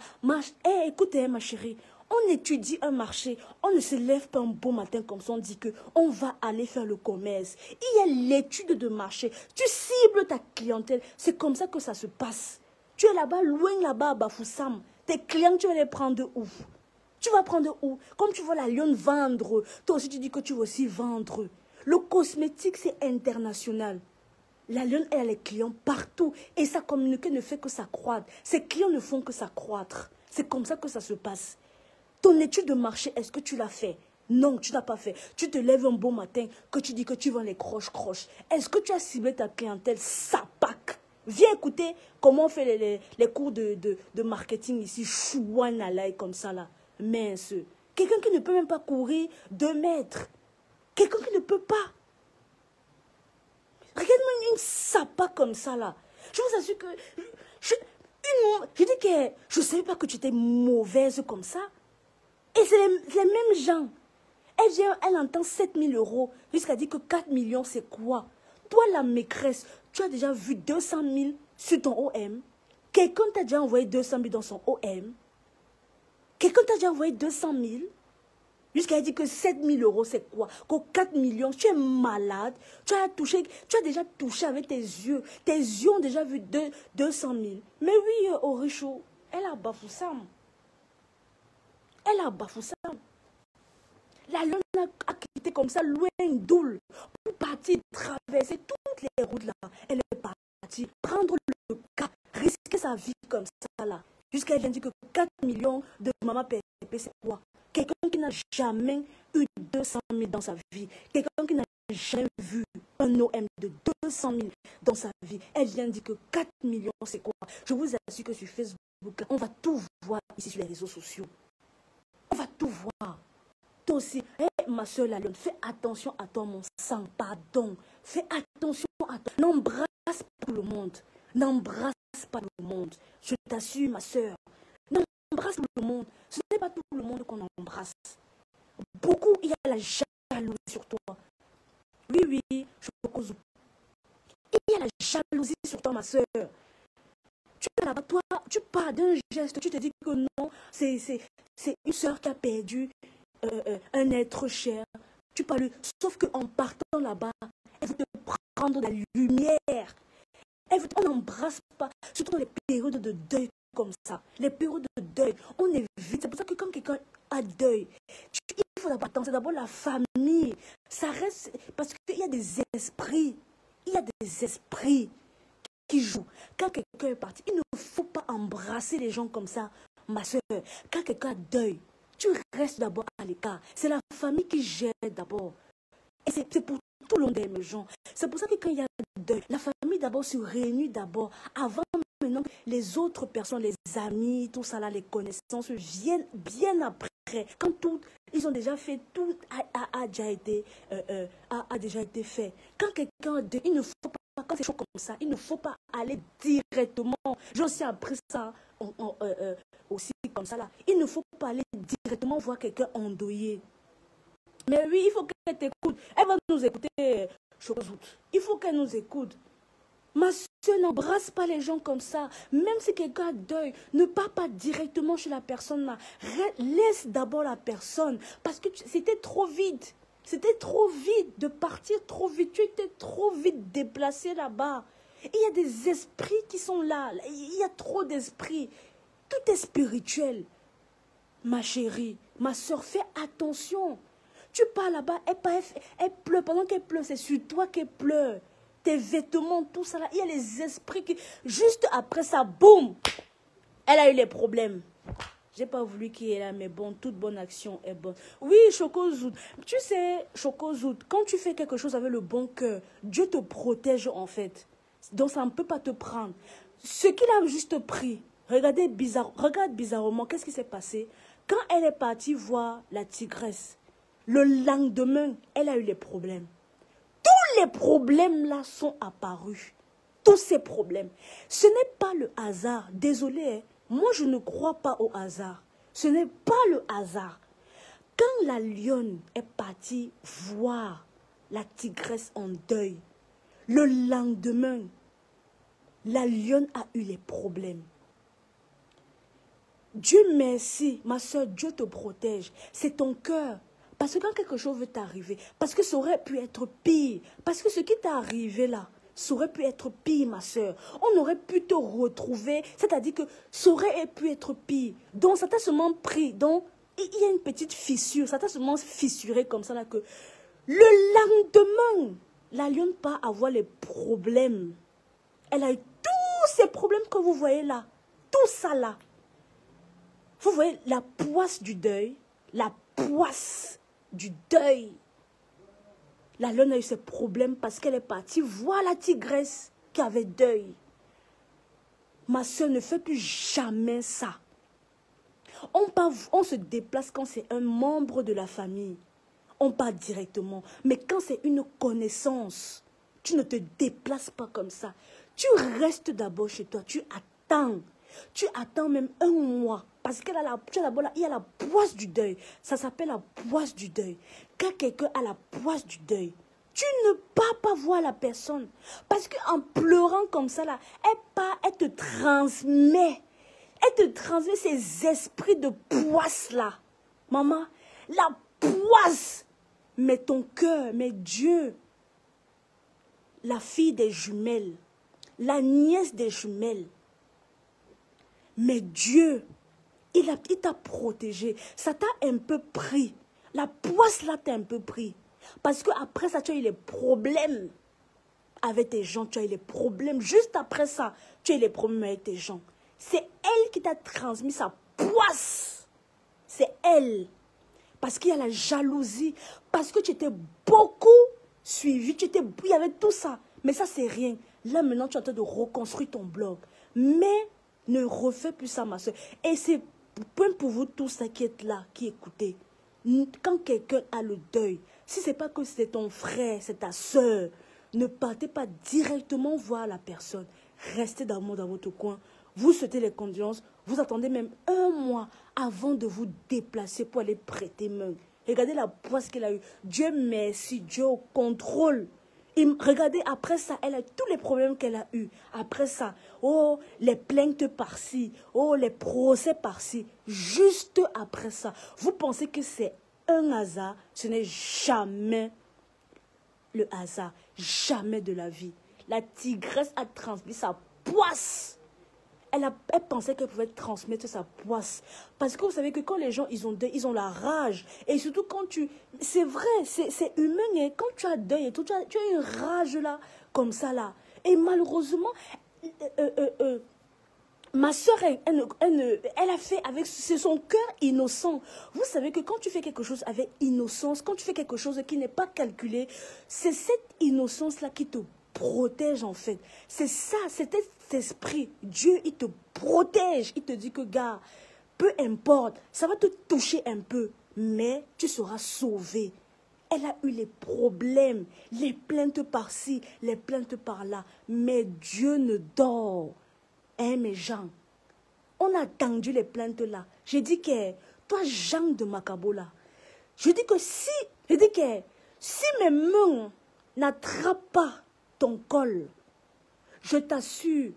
Écoutez, ma chérie, on étudie un marché, on ne se lève pas un bon matin comme ça, on dit qu'on va aller faire le commerce. Il y a l'étude de marché. Tu cibles ta clientèle. C'est comme ça que ça se passe. Tu es là-bas, loin là-bas à Bafoussam. Tes clients, tu vas les prendre de où? Tu vas prendre où? Comme tu vois la lionne vendre, toi aussi tu dis que tu vas aussi vendre. Le cosmétique, c'est international. La lionne, elle a les clients partout. Et sa communauté ne fait que s'accroître. Ses clients ne font que s'accroître. C'est comme ça que ça se passe. Ton étude de marché, est-ce que tu l'as fait? Non, tu n'as pas fait. Tu te lèves un bon matin, que tu dis que tu vends les croches-croches. Est-ce que tu as ciblé ta clientèle? Sapac. Viens écouter comment on fait les cours de marketing ici. Chouanalai comme ça là. Mince. Quelqu'un qui ne peut même pas courir 2 mètres. Quelqu'un qui ne peut pas. Regarde-moi une sapa comme ça là. Je vous assure que je dis que je ne savais pas que tu étais mauvaise comme ça. Et c'est les mêmes gens. Elle entend 7 000 euros jusqu'à dire que 4 millions c'est quoi? Toi la maîtresse, tu as déjà vu 200 000 sur ton OM? Quelqu'un t'a déjà envoyé 200 000 dans son OM? Quelqu'un t'a déjà envoyé 200 000? Jusqu'à dire que 7 000 euros, c'est quoi? Que 4 millions, tu es malade. Tu as déjà touché avec tes yeux. Tes yeux ont déjà vu 200 000. Mais oui, Orichou, elle a Bafoussam. Elle a Bafoussam. La lionne a quitté comme ça, loin d'Oul, pour partir traverser toutes les routes là. Elle est partie prendre le cap, risquer sa vie comme ça là. Jusqu'à elle dit que 4 millions de maman Pépé, c'est quoi? Quelqu'un qui n'a jamais eu 200 000 dans sa vie. Quelqu'un qui n'a jamais vu un OM de 200 000 dans sa vie. Elle vient de dire que 4 millions, c'est quoi? Je vous assure que sur Facebook, on va tout voir ici sur les réseaux sociaux. On va tout voir. Toi aussi, ma soeur la lionne, fais attention à toi, mon sang, pardon. Fais attention à toi. N'embrasse pas le monde. N'embrasse pas le monde. Je t'assure, ma soeur. N'embrasse pas le monde. Ce n'est pas tout le monde qu'on embrasse. Beaucoup, il y a la jalousie sur toi. Oui, je peux causer. Il y a la jalousie sur toi, ma soeur. Tu es là-bas, toi, tu pars d'un geste, tu te dis que non, c'est une soeur qui a perdu un être cher. Tu parles, sauf qu'en partant là-bas, elle veut te prendre la lumière. On n'embrasse pas, surtout dans les périodes de deuil comme ça. Les périodes de deuil, on évite. C'est pour ça que quand quelqu'un a deuil, il faut d'abord attendre. C'est d'abord la famille. Ça reste, parce qu'il y a des esprits. Il y a des esprits qui jouent. Quand quelqu'un est parti, il ne faut pas embrasser les gens comme ça, ma soeur. Quand quelqu'un a deuil, tu restes d'abord à l'écart. C'est la famille qui gère d'abord. Et c'est pour tout le monde des gens. C'est pour ça que quand il y a deuil, la famille d'abord se réunit d'abord. Avant maintenant, les autres personnes, les amis, tout ça là, les connaissances viennent bien après. Quand tout, ils ont déjà fait, tout a déjà été fait. Quand quelqu'un a deuil, il ne faut pas, quand c'est chaud comme ça, il ne faut pas aller directement. J'ai aussi appris ça aussi comme ça là. Il ne faut pas aller directement voir quelqu'un endeuillé. Mais oui, il faut qu'elle t'écoute. Elle va nous écouter, chose. Il faut qu'elle nous écoute. Ma soeur, n'embrasse pas les gens comme ça. Même si quelqu'un a deuil, ne pars pas directement chez la personne là. Laisse d'abord la personne. Parce que c'était trop vite. C'était trop vite de partir trop vite. Tu étais trop vite déplacé là-bas. Il y a des esprits qui sont là. Il y a trop d'esprits. Tout est spirituel. Ma chérie, ma soeur, fais attention. Tu pars là-bas, elle pleure. Pendant qu'elle pleure, c'est sur toi qu'elle pleure. Tes vêtements, tout ça là. Il y a les esprits qui... Juste après ça, boum, elle a eu les problèmes. J'ai pas voulu qu'il y ait là, mais bon, toute bonne action est bonne. Oui, Chocozout. Tu sais, Chocozout, quand tu fais quelque chose avec le bon cœur, Dieu te protège en fait. Donc ça ne peut pas te prendre. Ce qu'il a juste pris, regarde bizarrement, qu'est-ce qui s'est passé? Quand elle est partie voir la tigresse, le lendemain, elle a eu les problèmes. Tous les problèmes là sont apparus. Tous ces problèmes. Ce n'est pas le hasard. Désolé, hein. Moi je ne crois pas au hasard. Ce n'est pas le hasard. Quand la lionne est partie voir la tigresse en deuil, le lendemain, la lionne a eu les problèmes. Dieu merci, ma soeur, Dieu te protège. C'est ton cœur. Parce que quand quelque chose veut t'arriver, parce que ça aurait pu être pire, parce que ce qui t'est arrivé là, ça aurait pu être pire, ma soeur. On aurait pu te retrouver, c'est-à-dire que ça aurait pu être pire. Donc, ça t'a seulement pris. Donc, il y a une petite fissure, ça t'a seulement fissuré comme ça là que le lendemain, la lionne part avoir les problèmes. Elle a eu tous ces problèmes que vous voyez là. Tout ça là. Vous voyez la poisse du deuil, la poisse du deuil. La lionne a eu ses problèmes parce qu'elle est partie voir la tigresse qui avait deuil. Ma soeur, ne fait plus jamais ça. On se déplace quand c'est un membre de la famille. On part directement. Mais quand c'est une connaissance, tu ne te déplaces pas comme ça. Tu restes d'abord chez toi. Tu attends. Tu attends même un mois. Parce qu'il y a la poisse du deuil. Ça s'appelle la poisse du deuil. Quand quelqu'un a la poisse du deuil, tu ne pars pas voir la personne. Parce qu'en pleurant comme ça, là, elle te transmet. Elle te transmet ces esprits de poisse-là. Maman, la poisse. Mais ton cœur, mais Dieu, la fille des jumelles, la nièce des jumelles, mais Dieu, il t'a protégé. Ça t'a un peu pris. La poisse là t'a un peu pris. Parce qu'après ça, tu as eu les problèmes avec tes gens. Tu as eu les problèmes. Juste après ça, tu as eu les problèmes avec tes gens. C'est elle qui t'a transmis sa poisse. C'est elle. Parce qu'il y a la jalousie. Parce que tu étais beaucoup suivi. Il y avait tout ça. Mais ça, c'est rien. Là, maintenant, tu es en train de reconstruire ton blog. Mais ne refais plus ça, ma soeur. Et c'est pour vous tous qui êtes là, qui écoutez. Quand quelqu'un a le deuil, si ce n'est pas que c'est ton frère, c'est ta soeur, ne partez pas directement voir la personne. Restez dans votre coin. Vous souhaitez les condoléances. Vous attendez même un mois avant de vous déplacer pour aller prêter main. Regardez la poisse qu'elle a eue. Dieu merci, Dieu au contrôle. Et regardez, après ça, elle a tous les problèmes qu'elle a eus. Après ça, oh, les plaintes par-ci, oh, les procès par-ci. Juste après ça, vous pensez que c'est un hasard? Ce n'est jamais le hasard, jamais de la vie. La tigresse a transmis sa poisse. Elle pensait qu'elle pouvait transmettre sa poisse. Parce que vous savez que quand les gens, ils ont la rage. Et surtout quand tu... C'est vrai, c'est humain. Et quand tu as deuil et tout, tu as une rage là, comme ça là. Et malheureusement, ma soeur, elle a fait avec... C'est son cœur innocent. Vous savez que quand tu fais quelque chose avec innocence, quand tu fais quelque chose qui n'est pas calculé, c'est cette innocence-là qui te protège en fait. C'est ça, c'est cet esprit. Dieu, il te protège. Il te dit que, gars, peu importe, ça va te toucher un peu, mais tu seras sauvé. Elle a eu les problèmes, les plaintes par-ci, les plaintes par-là. Mais Dieu ne dort. Hein, mes gens, on a attendu les plaintes là. J'ai dit que, toi, Jean de Macabo là, je dis que si mes mains n'attrapent pas ton col, Je t'assure,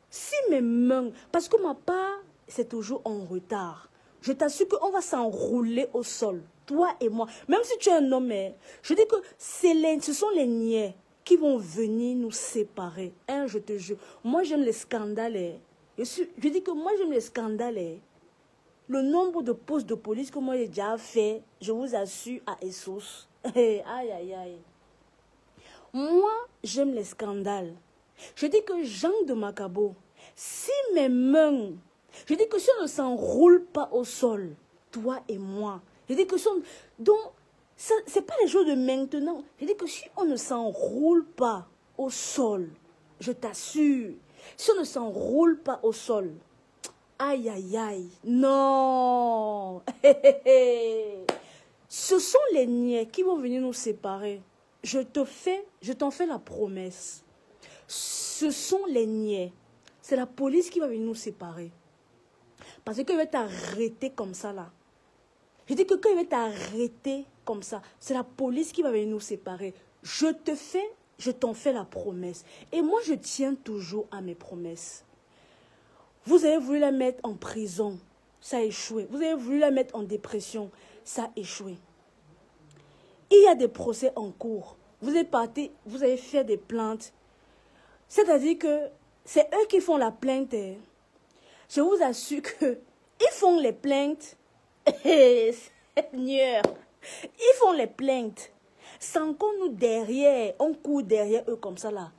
si mes mains, parce que ma part, c'est toujours en retard. Je t'assure qu'on va s'enrouler au sol, toi et moi. Même si tu es un homme, je dis que ce sont les niais qui vont venir nous séparer. Hein, je te jure. Moi, j'aime les scandales. Je dis que moi, j'aime les scandales. Le nombre de postes de police que moi j'ai déjà fait, je vous assure, à Essos. Aïe, aïe, aïe. Moi, j'aime les scandales. Je dis que Jean de Macabo, si mes mains, je dis que si on ne s'enroule pas au sol, toi et moi, je dis que donc, ce n'est pas les choses de maintenant. Je dis que si on ne s'enroule pas au sol, je t'assure, si on ne s'enroule pas au sol, aïe, aïe, aïe, non. Ce sont les niais qui vont venir nous séparer. Je t'en fais la promesse. Ce sont les niais. C'est la police qui va venir nous séparer. Parce qu'il va t'arrêter comme ça, là. Je dis que quand il va t'arrêter comme ça, c'est la police qui va venir nous séparer. Je t'en fais la promesse. Et moi, je tiens toujours à mes promesses. Vous avez voulu la mettre en prison, ça a échoué. Vous avez voulu la mettre en dépression, ça a échoué. Il y a des procès en cours. Vous avez fait des plaintes. C'est-à-dire que c'est eux qui font la plainte. Je vous assure qu'ils font les plaintes. Seigneur, ils font les plaintes. Sans qu'on nous derrière, on court derrière eux comme ça là.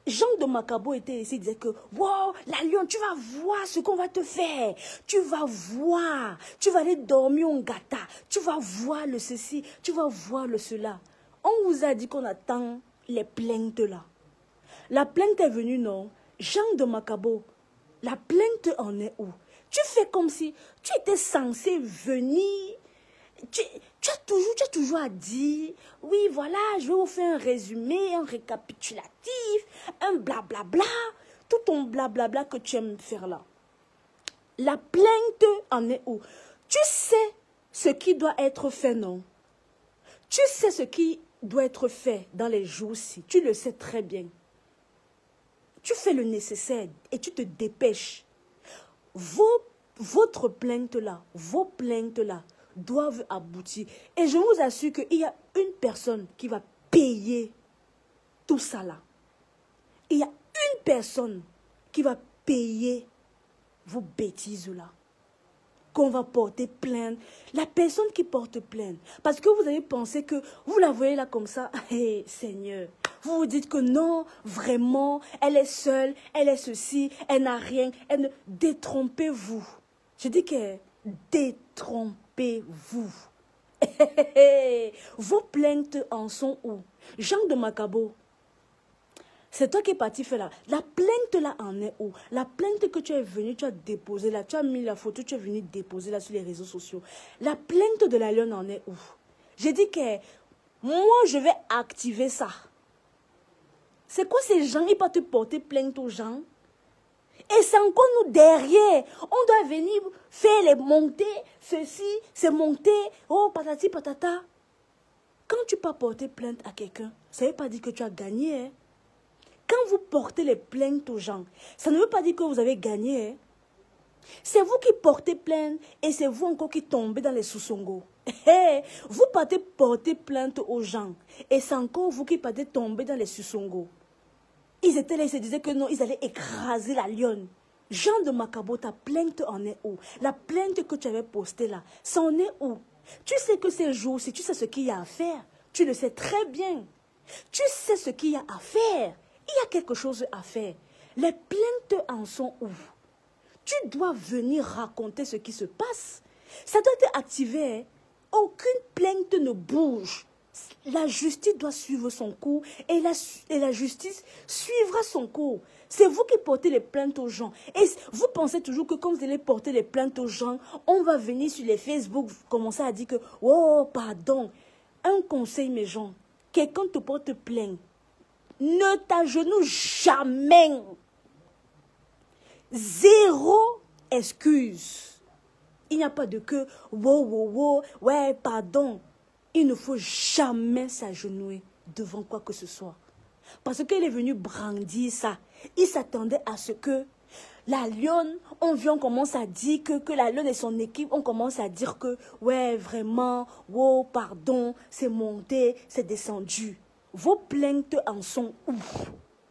Jean de Macabo était ici, il disait que wow, la lionne, tu vas voir ce qu'on va te faire. Tu vas voir. Tu vas aller dormir en gâta. Tu vas voir le ceci. Tu vas voir le cela. On vous a dit qu'on attend les plaintes là. La plainte est venue, non? Jean de Macabo, la plainte en est où? Tu fais comme si tu étais censé venir. Tu as toujours à dire, oui, voilà, je vais vous faire un résumé, un récapitulatif, un blablabla, tout ton blablabla que tu aimes faire là. La plainte en est où? Tu sais ce qui doit être fait, non? Tu sais ce qui doit être fait dans les jours-ci. Tu le sais très bien. Tu fais le nécessaire et tu te dépêches. Votre plainte-là, vos plaintes-là, doivent aboutir. Et je vous assure qu'il y a une personne qui va payer tout ça là. Il y a une personne qui va payer vos bêtises là. Qu'on va porter plainte. La personne qui porte plainte. Parce que vous avez pensé que vous la voyez là comme ça. Hey, Seigneur. Vous vous dites que non, vraiment, elle est seule, elle est ceci, elle n'a rien. Détrompez-vous. Je dis que détrompez-vous. Vos plaintes en sont où? Jean de Macabo, c'est toi qui es parti faire là. La plainte là en est où? La plainte que tu es venu, tu as déposé là, tu as mis la photo, tu es venu déposer là sur les réseaux sociaux. La plainte de la lionne en est où? J'ai dit que moi je vais activer ça. C'est quoi ces gens? Ils peuvent te porter plainte aux gens? Et c'est encore nous derrière. On doit venir faire les montées, ceci, c'est monté, oh patati patata. Quand tu peux porter plainte à quelqu'un, ça ne veut pas dire que tu as gagné. Hein? Quand vous portez les plaintes aux gens, ça ne veut pas dire que vous avez gagné. Hein? C'est vous qui portez plainte et c'est vous encore qui tombez dans les sous-songos. Vous partez porter plainte aux gens et c'est encore vous qui partez tomber dans les sous-songos. Ils étaient là, ils se disaient que non, ils allaient écraser la lionne. Jean de Macabo, ta plainte en est où? La plainte que tu avais postée là, ça en est où? Tu sais que ces jours-ci, tu sais ce qu'il y a à faire. Tu le sais très bien. Tu sais ce qu'il y a à faire. Il y a quelque chose à faire. Les plaintes en sont où? Tu dois venir raconter ce qui se passe. Ça doit être activé. Hein? Aucune plainte ne bouge. La justice doit suivre son cours et la justice suivra son cours. C'est vous qui portez les plaintes aux gens. Et vous pensez toujours que quand vous allez porter les plaintes aux gens, on va venir sur les Facebook commencer à dire que « Oh, pardon ». Un conseil, mes gens, quelqu'un te porte plainte, ne t'agenouille jamais. Zéro excuse. Il n'y a pas de que « Wow, ouais, pardon ». Il ne faut jamais s'agenouiller devant quoi que ce soit. Parce qu'elle est venue brandir ça. Il s'attendait à ce que la lionne, on commence à dire que la lionne et son équipe, on commence à dire que, ouais, vraiment, wow, pardon, c'est monté, c'est descendu. Vos plaintes en sont où?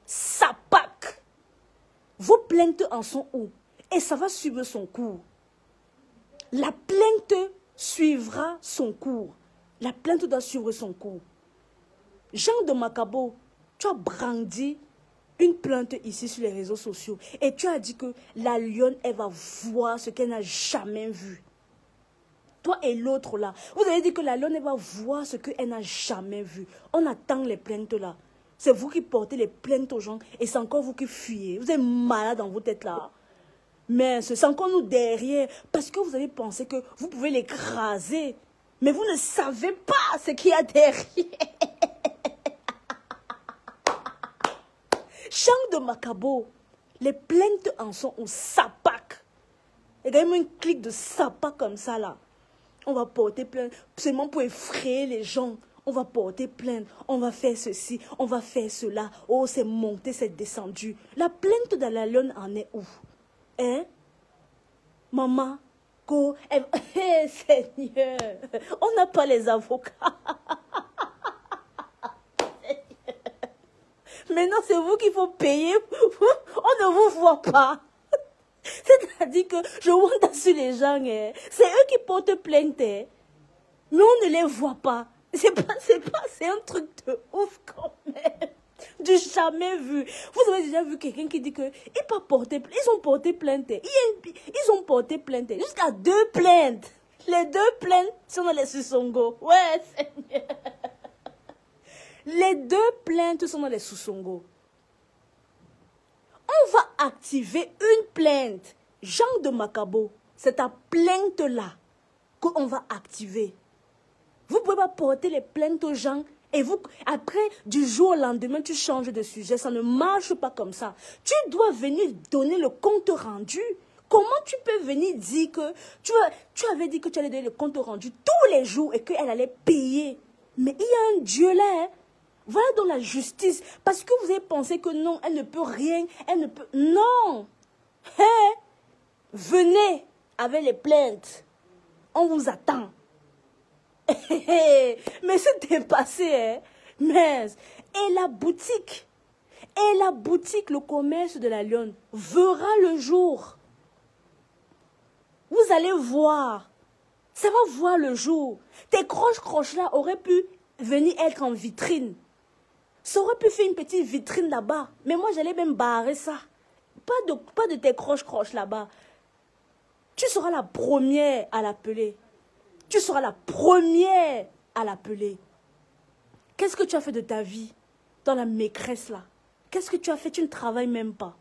Sapac! Vos plaintes en sont où? Et ça va suivre son cours. La plainte suivra son cours. La plainte doit suivre son cours. Jean de Macabo, tu as brandi une plainte ici sur les réseaux sociaux. Et tu as dit que la lionne, elle va voir ce qu'elle n'a jamais vu. Toi et l'autre là, vous avez dit que la lionne, elle va voir ce qu'elle n'a jamais vu. On attend les plaintes là. C'est vous qui portez les plaintes aux gens et c'est encore vous qui fuyez. Vous êtes malade dans vos têtes là. Mais c'est encore nous derrière parce que vous avez pensé que vous pouvez l'écraser. Mais vous ne savez pas ce qu'il y a derrière. Chant de Macabo, les plaintes en sont au sapac. Il y a quand même une clique de sapac comme ça là. On va porter plainte seulement pour effrayer les gens. On va porter plainte, on va faire ceci, on va faire cela. Oh, c'est monté, c'est descendu. La plainte de la lionne en est où? Hein? Maman, go, hey, Seigneur, on n'a pas les avocats. Maintenant, c'est vous qu'il faut payer. On ne vous voit pas. C'est-à-dire que je monte sur les gens. Hein. C'est eux qui portent plainte. Hein. Mais on ne les voit pas. C'est un truc de ouf quand même. Du jamais vu. Vous avez déjà vu quelqu'un qui dit que ils ont porté plainte. Ils ont porté plainte. Jusqu'à 2 plaintes. Les 2 plaintes sont dans les Soussongo. Ouais, Seigneur. Les 2 plaintes sont dans les Soussongo. On va activer une plainte. Jean de Macabo, c'est ta plainte-là qu'on va activer. Vous ne pouvez pas porter les plaintes aux gens et vous, après, du jour au lendemain, tu changes de sujet. Ça ne marche pas comme ça. Tu dois venir donner le compte rendu. Comment tu peux venir dire que tu avais dit que tu allais donner le compte rendu tous les jours et qu'elle allait payer. Mais il y a un Dieu là, hein. Voilà dans la justice. Parce que vous avez pensé que non, elle ne peut rien. Elle ne peut... Non. Hey, venez avec les plaintes. On vous attend. Mais c'est dépassé. Hein? Mais, et la boutique, le commerce de la lionne verra le jour. Vous allez voir. Ça va voir le jour. Tes croches-croches là auraient pu venir être en vitrine. Ça aurait pu faire une petite vitrine là-bas. Mais moi, j'allais même barrer ça. Pas de tes croches-croches là-bas. Tu seras la première à l'appeler. Tu seras la première à l'appeler. Qu'est-ce que tu as fait de ta vie dans la maîtresse là? Qu'est-ce que tu as fait? Tu ne travailles même pas.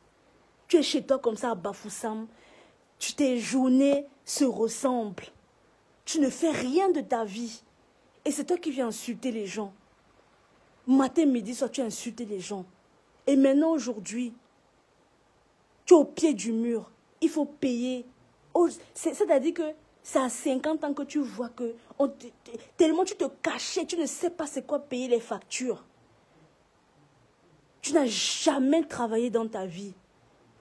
Tu es chez toi comme ça à Bafoussam. Tes journées se ressemblent. Tu ne fais rien de ta vie. Et c'est toi qui viens insulter les gens. Matin, midi, soir, tu as insulté les gens. Et maintenant, aujourd'hui, tu es au pied du mur. Il faut payer. Oh, c'est-à-dire que c'est à 50 ans que tu vois que... tellement tu te cachais, tu ne sais pas c'est quoi payer les factures. Tu n'as jamais travaillé dans ta vie.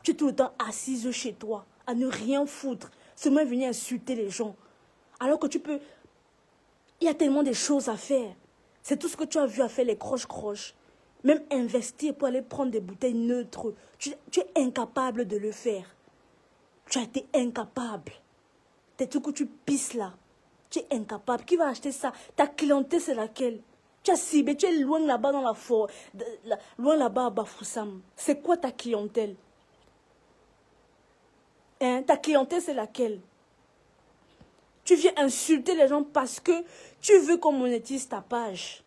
Tu es tout le temps assise chez toi, à ne rien foutre. Seulement venir insulter les gens. Alors que tu peux... Il y a tellement de choses à faire. C'est tout ce que tu as vu à faire, les croches-croches. Même investir pour aller prendre des bouteilles neutres. Tu es incapable de le faire. Tu as été incapable. Tes trucs que tu pisses là. Tu es incapable. Qui va acheter ça? Ta clientèle, c'est laquelle? Tu as ciblé, tu es loin là-bas dans la forêt. Loin là-bas à Bafoussam. C'est quoi ta clientèle? Hein? Ta clientèle, c'est laquelle? Tu viens insulter les gens parce que tu veux qu'on monétise ta page.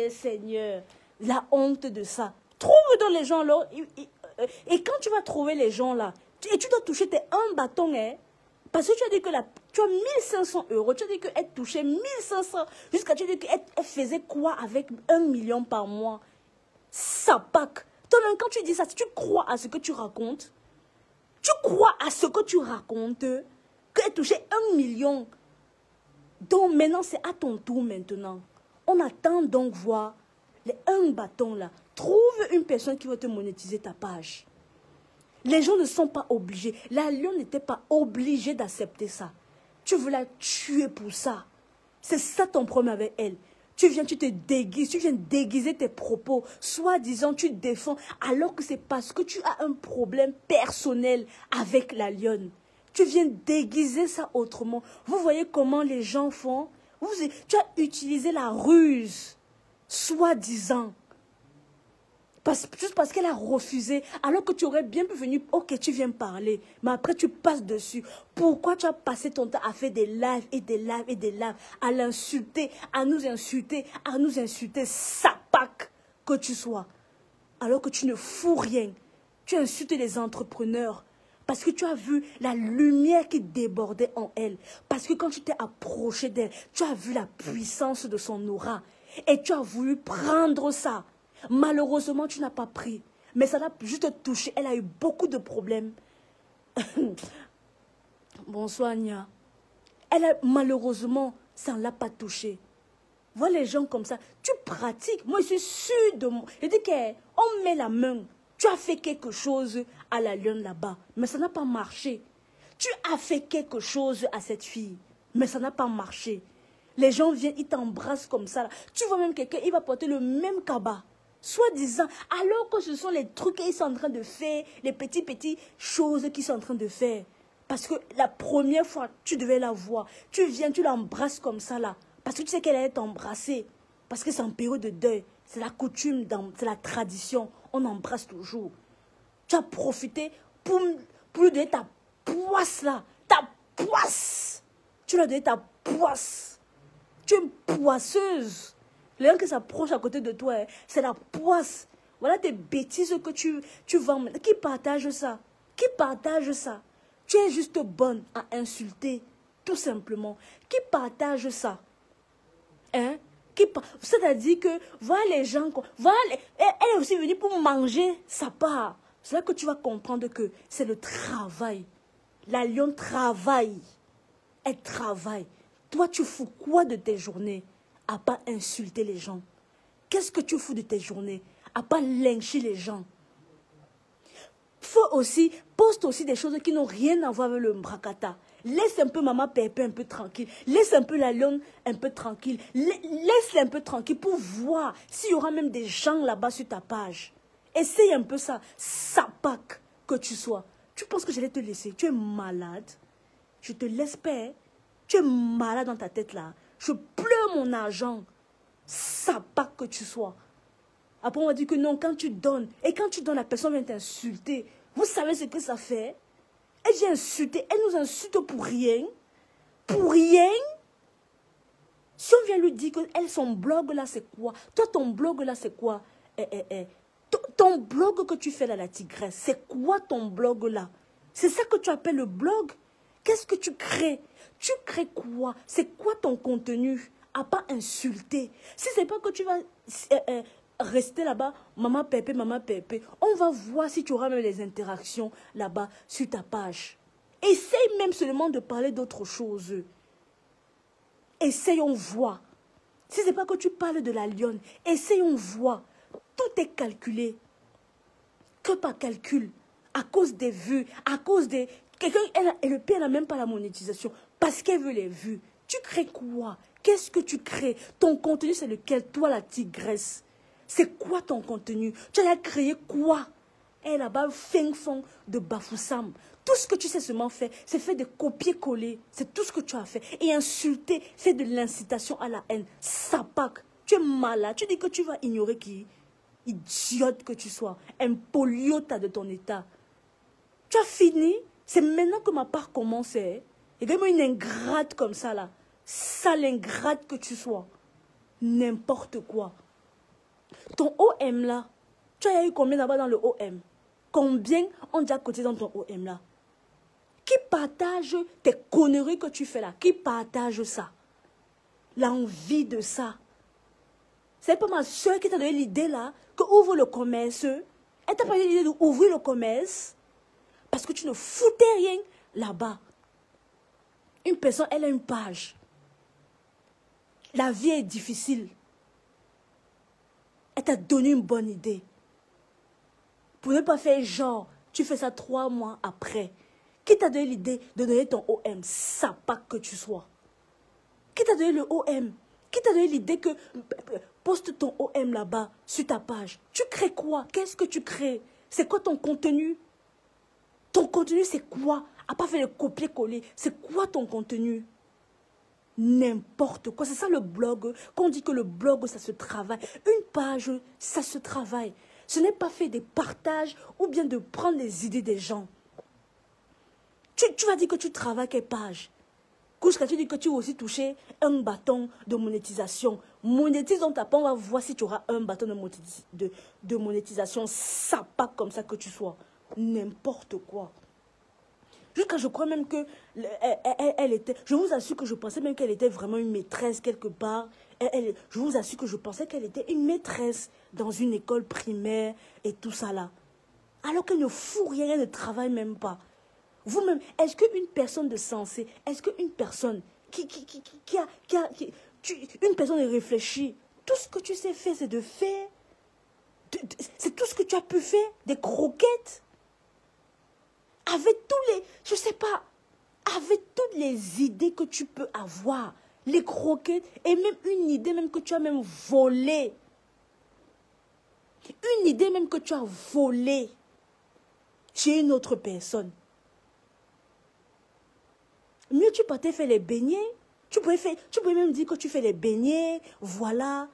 Seigneur, la honte de ça. Trouve dans les gens là. Et quand tu vas trouver les gens là, et tu dois toucher tes 1 bâton, hein, parce que tu as dit que tu as 1500 €. Tu as dit qu'elle touchait 1500. Jusqu'à tu as dit qu'elle faisait quoi avec 1 million par mois? Sapac. Toi, quand tu dis ça, tu crois à ce que tu racontes? Tu crois à ce que tu racontes? Qu'elle touchait 1 million. Donc maintenant, c'est à ton tour maintenant. On attend donc voir un bâton là. Trouve une personne qui va te monétiser ta page. Les gens ne sont pas obligés. La lionne n'était pas obligée d'accepter ça. Tu veux la tuer pour ça. C'est ça ton problème avec elle. Tu viens, tu te déguises, tu viens déguiser tes propos. Soi-disant, tu défends, alors que c'est parce que tu as un problème personnel avec la lionne. Tu viens déguiser ça autrement. Vous voyez comment les gens font? Tu as utilisé la ruse, soi-disant. Juste parce qu'elle a refusé, alors que tu aurais bien pu venir, ok, tu viens parler, mais après tu passes dessus. Pourquoi tu as passé ton temps à faire des lives et des lives et des lives, à l'insulter, à nous insulter, sapac que tu sois, alors que tu ne fous rien. Tu insultes les entrepreneurs parce que tu as vu la lumière qui débordait en elle. Parce que quand tu t'es approché d'elle, tu as vu la puissance de son aura et tu as voulu prendre ça. Malheureusement, tu n'as pas pris. Mais ça l'a juste touché. Elle a eu beaucoup de problèmes. Bonsoir, Nia. Malheureusement, ça ne l'a pas touché. Vois les gens comme ça. Tu pratiques. Moi, je suis sûre de moi. Je dis qu'on met la main. Tu as fait quelque chose à la lionne là-bas. Mais ça n'a pas marché. Tu as fait quelque chose à cette fille. Mais ça n'a pas marché. Les gens viennent, ils t'embrassent comme ça. Là. Tu vois même quelqu'un, il va porter le même cabas. Soi-disant, alors que ce sont les trucs qu'ils sont en train de faire, les petites choses qu'ils sont en train de faire. Parce que la première fois, tu devais la voir. Tu viens, tu l'embrasses comme ça là. Parce que tu sais qu'elle allait t'embrasser. Parce que c'est en période de deuil. C'est la coutume, c'est la tradition. On embrasse toujours. Tu as profité pour lui donner ta poisse là. Ta poisse. Tu lui as donné ta poisse. Tu es une poisseuse. Les gens qui s'approchent à côté de toi, c'est la poisse. Voilà tes bêtises que tu vends. Qui partage ça? Qui partage ça? Tu es juste bonne à insulter, tout simplement. Qui partage ça? Hein? C'est-à-dire que, voilà les gens, elle est aussi venue pour manger sa part. C'est là que tu vas comprendre que c'est le travail. La lionne travaille. Elle travaille. Toi, tu fous quoi de tes journées? À pas insulter les gens. Qu'est-ce que tu fous de tes journées? À pas lyncher les gens. Poste aussi des choses qui n'ont rien à voir avec le Mbrakata. Laisse un peu Maman Pépé un peu tranquille. Laisse un peu la lionne un peu tranquille. Laisse-les un peu tranquille pour voir s'il y aura même des gens là-bas sur ta page. Essaye un peu ça. Sapac que tu sois. Tu penses que j'allais te laisser? Tu es malade. Je te laisse pas. Tu es malade dans ta tête là. Je pleure mon argent. Sapac que tu sois. Après, on va dire que non, quand tu donnes, et quand tu donnes, la personne vient t'insulter. Vous savez ce que ça fait? Elle vient insulter, elle nous insulte pour rien. Pour rien. Si on vient lui dire que elle, son blog là, c'est quoi? Toi, ton blog là, c'est quoi? Ton blog que tu fais là, la tigresse, c'est quoi ton blog là? C'est ça que tu appelles le blog? Qu'est-ce que tu crées? Tu crées quoi? C'est quoi ton contenu? À pas insulter. Si c'est pas que tu vas rester là-bas, maman Pépé, on va voir si tu auras même les interactions là-bas sur ta page. Essaye même seulement de parler d'autre chose. Essayons voir. Si c'est pas que tu parles de la lionne, essayons voir. Tout est calculé. Que par calcul. À cause des vues, à cause des... Et le père n'a même pas la monétisation. Parce qu'elle veut les vues. Tu crées quoi? Qu'est-ce que tu crées? Ton contenu, c'est lequel? Toi, la tigresse. C'est quoi ton contenu? Tu as créé quoi? Et là-bas, fin fond de Bafoussam. Tout ce que tu sais seulement faire, c'est faire des copier-coller. C'est tout ce que tu as fait. Et insulter, c'est de l'incitation à la haine. Sapac, tu es malade. Tu dis que tu vas ignorer qui? Idiote que tu sois. Un poliota de ton état. Tu as fini? C'est maintenant que ma part commence. Et donne-moi une ingrate comme ça là. Sale ingrate que tu sois. N'importe quoi. Ton OM là, tu as eu combien là-bas dans le OM? Combien on déjà cotisé dans ton OM là? Qui partage tes conneries que tu fais là? Qui partage ça? L'envie de ça. C'est pas ma soeur qui t'a donné l'idée là, que ouvre le commerce. Elle t'a pas donné l'idée d'ouvrir le commerce. Parce que tu ne foutais rien là-bas. Une personne, elle a une page. La vie est difficile. Elle t'a donné une bonne idée. Pour ne pas faire genre, tu fais ça 3 mois après. Qui t'a donné l'idée de donner ton OM, ça pas que tu sois? Qui t'a donné le OM? Qui t'a donné l'idée que poste ton OM là-bas sur ta page? Tu crées quoi? Qu'est-ce que tu crées? C'est quoi ton contenu? Ton contenu, c'est quoi? À part faire le copier-coller, c'est quoi ton contenu? N'importe quoi. C'est ça le blog. Quand on dit que le blog, ça se travaille. Une page, ça se travaille. Ce n'est pas fait des partages ou bien de prendre les idées des gens. Tu vas dire que tu travailles quelle page? Jusqu'à tu dis que tu vas aussi toucher un bâton de monétisation. Monétise dans ta page, on va voir si tu auras un bâton de monétisation. Ça pas comme ça que tu sois. N'importe quoi. Jusqu'à je crois même que elle était... Je vous assure que je pensais même qu'elle était vraiment une maîtresse quelque part. Je vous assure que je pensais qu'elle était une maîtresse dans une école primaire et tout ça là. Alors qu'elle ne fout rien, elle ne travaille même pas. Vous-même, est-ce qu'une personne de sensé, est-ce qu'une personne une personne réfléchie, tout ce que tu sais faire, c'est de faire, c'est tout ce que tu as pu faire, des croquettes, avec tous les, je sais pas, avec toutes les idées que tu peux avoir, les croquettes, et même une idée même que tu as même volée, une idée même que tu as volée chez une autre personne. Mieux tu partais faire les beignets. Tu pouvais même dire que tu fais les beignets. Voilà.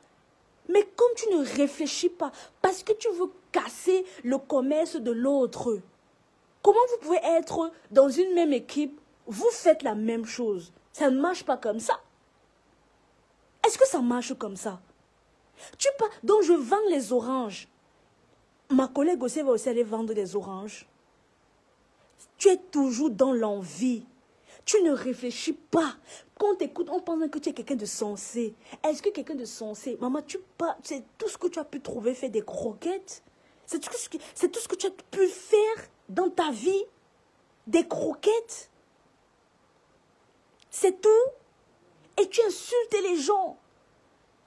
Mais comme tu ne réfléchis pas, parce que tu veux casser le commerce de l'autre, comment vous pouvez être dans une même équipe, vous faites la même chose? Ça ne marche pas comme ça. Est-ce que ça marche comme ça? Donc je vends les oranges. Ma collègue aussi va aussi aller vendre les oranges. Tu es toujours dans l'envie. Tu ne réfléchis pas. Quand on t'écoute, on pense que tu es quelqu'un de sensé. Est-ce que quelqu'un de sensé, maman, c'est tout ce que tu as pu trouver, faire des croquettes? C'est tout ce que tu as pu faire dans ta vie? Des croquettes? C'est tout? Et tu insultes les gens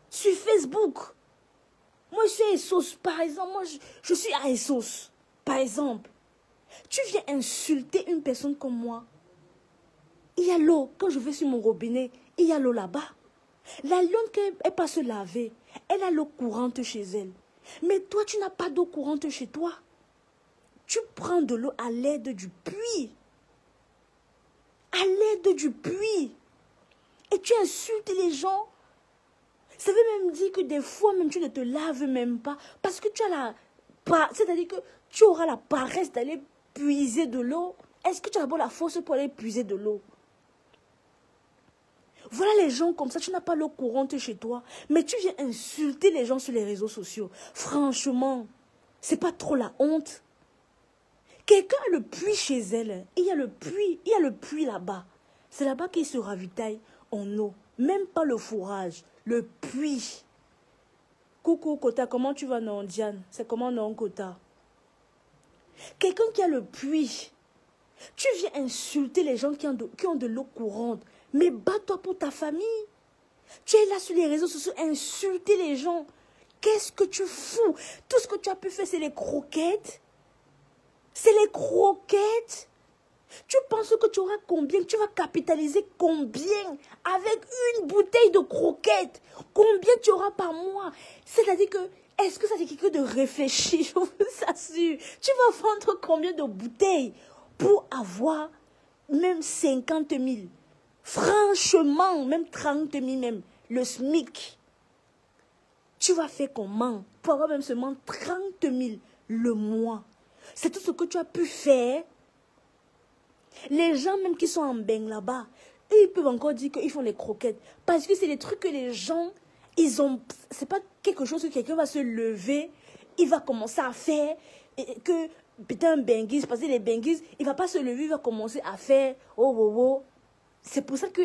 sur Facebook. Moi, je suis à Essos, par exemple. Moi, je suis à Essos, par exemple. Tu viens insulter une personne comme moi. Il y a l'eau. Quand je vais sur mon robinet, il y a l'eau là-bas. La lionne, elle ne peut pas se laver. Elle a l'eau courante chez elle. Mais toi, tu n'as pas d'eau courante chez toi. Tu prends de l'eau à l'aide du puits. À l'aide du puits. Et tu insultes les gens. Ça veut même dire que des fois, même tu ne te laves même pas. Parce que tu as c'est-à-dire que tu auras la paresse d'aller puiser de l'eau. Est-ce que tu as d'abord la force pour aller puiser de l'eau? Voilà les gens comme ça, tu n'as pas l'eau courante chez toi, mais tu viens insulter les gens sur les réseaux sociaux. Franchement, c'est pas trop la honte? Quelqu'un a le puits chez elle, il y a le puits là-bas. C'est là-bas qu'il se ravitaille en eau, même pas le fourrage, le puits. Coucou Kota, comment tu vas non Diane? C'est comment non Kota? Quelqu'un qui a le puits, tu viens insulter les gens qui ont de l'eau courante. Mais bats-toi pour ta famille. Tu es là sur les réseaux sociaux, insulter les gens. Qu'est-ce que tu fous? Tout ce que tu as pu faire, c'est les croquettes. C'est les croquettes. Tu penses que tu auras combien? Tu vas capitaliser combien avec une bouteille de croquettes? Combien tu auras par mois? C'est-à-dire que, est-ce que ça c'est quelque chose de réfléchi? Je vous assure. Tu vas vendre combien de bouteilles pour avoir même 50 000? Franchement, même 30 000 même, le SMIC. Tu vas faire comment pour avoir même seulement 30 000 le mois? C'est tout ce que tu as pu faire. Les gens même qui sont en bain là-bas, ils peuvent encore dire qu'ils font les croquettes. Parce que c'est des trucs que les gens, ils ont... C'est pas quelque chose que quelqu'un va se lever, il va commencer à faire, et que putain, un benguise, parce que les benguises, il va pas se lever, il va commencer à faire, oh, oh, oh. C'est pour ça que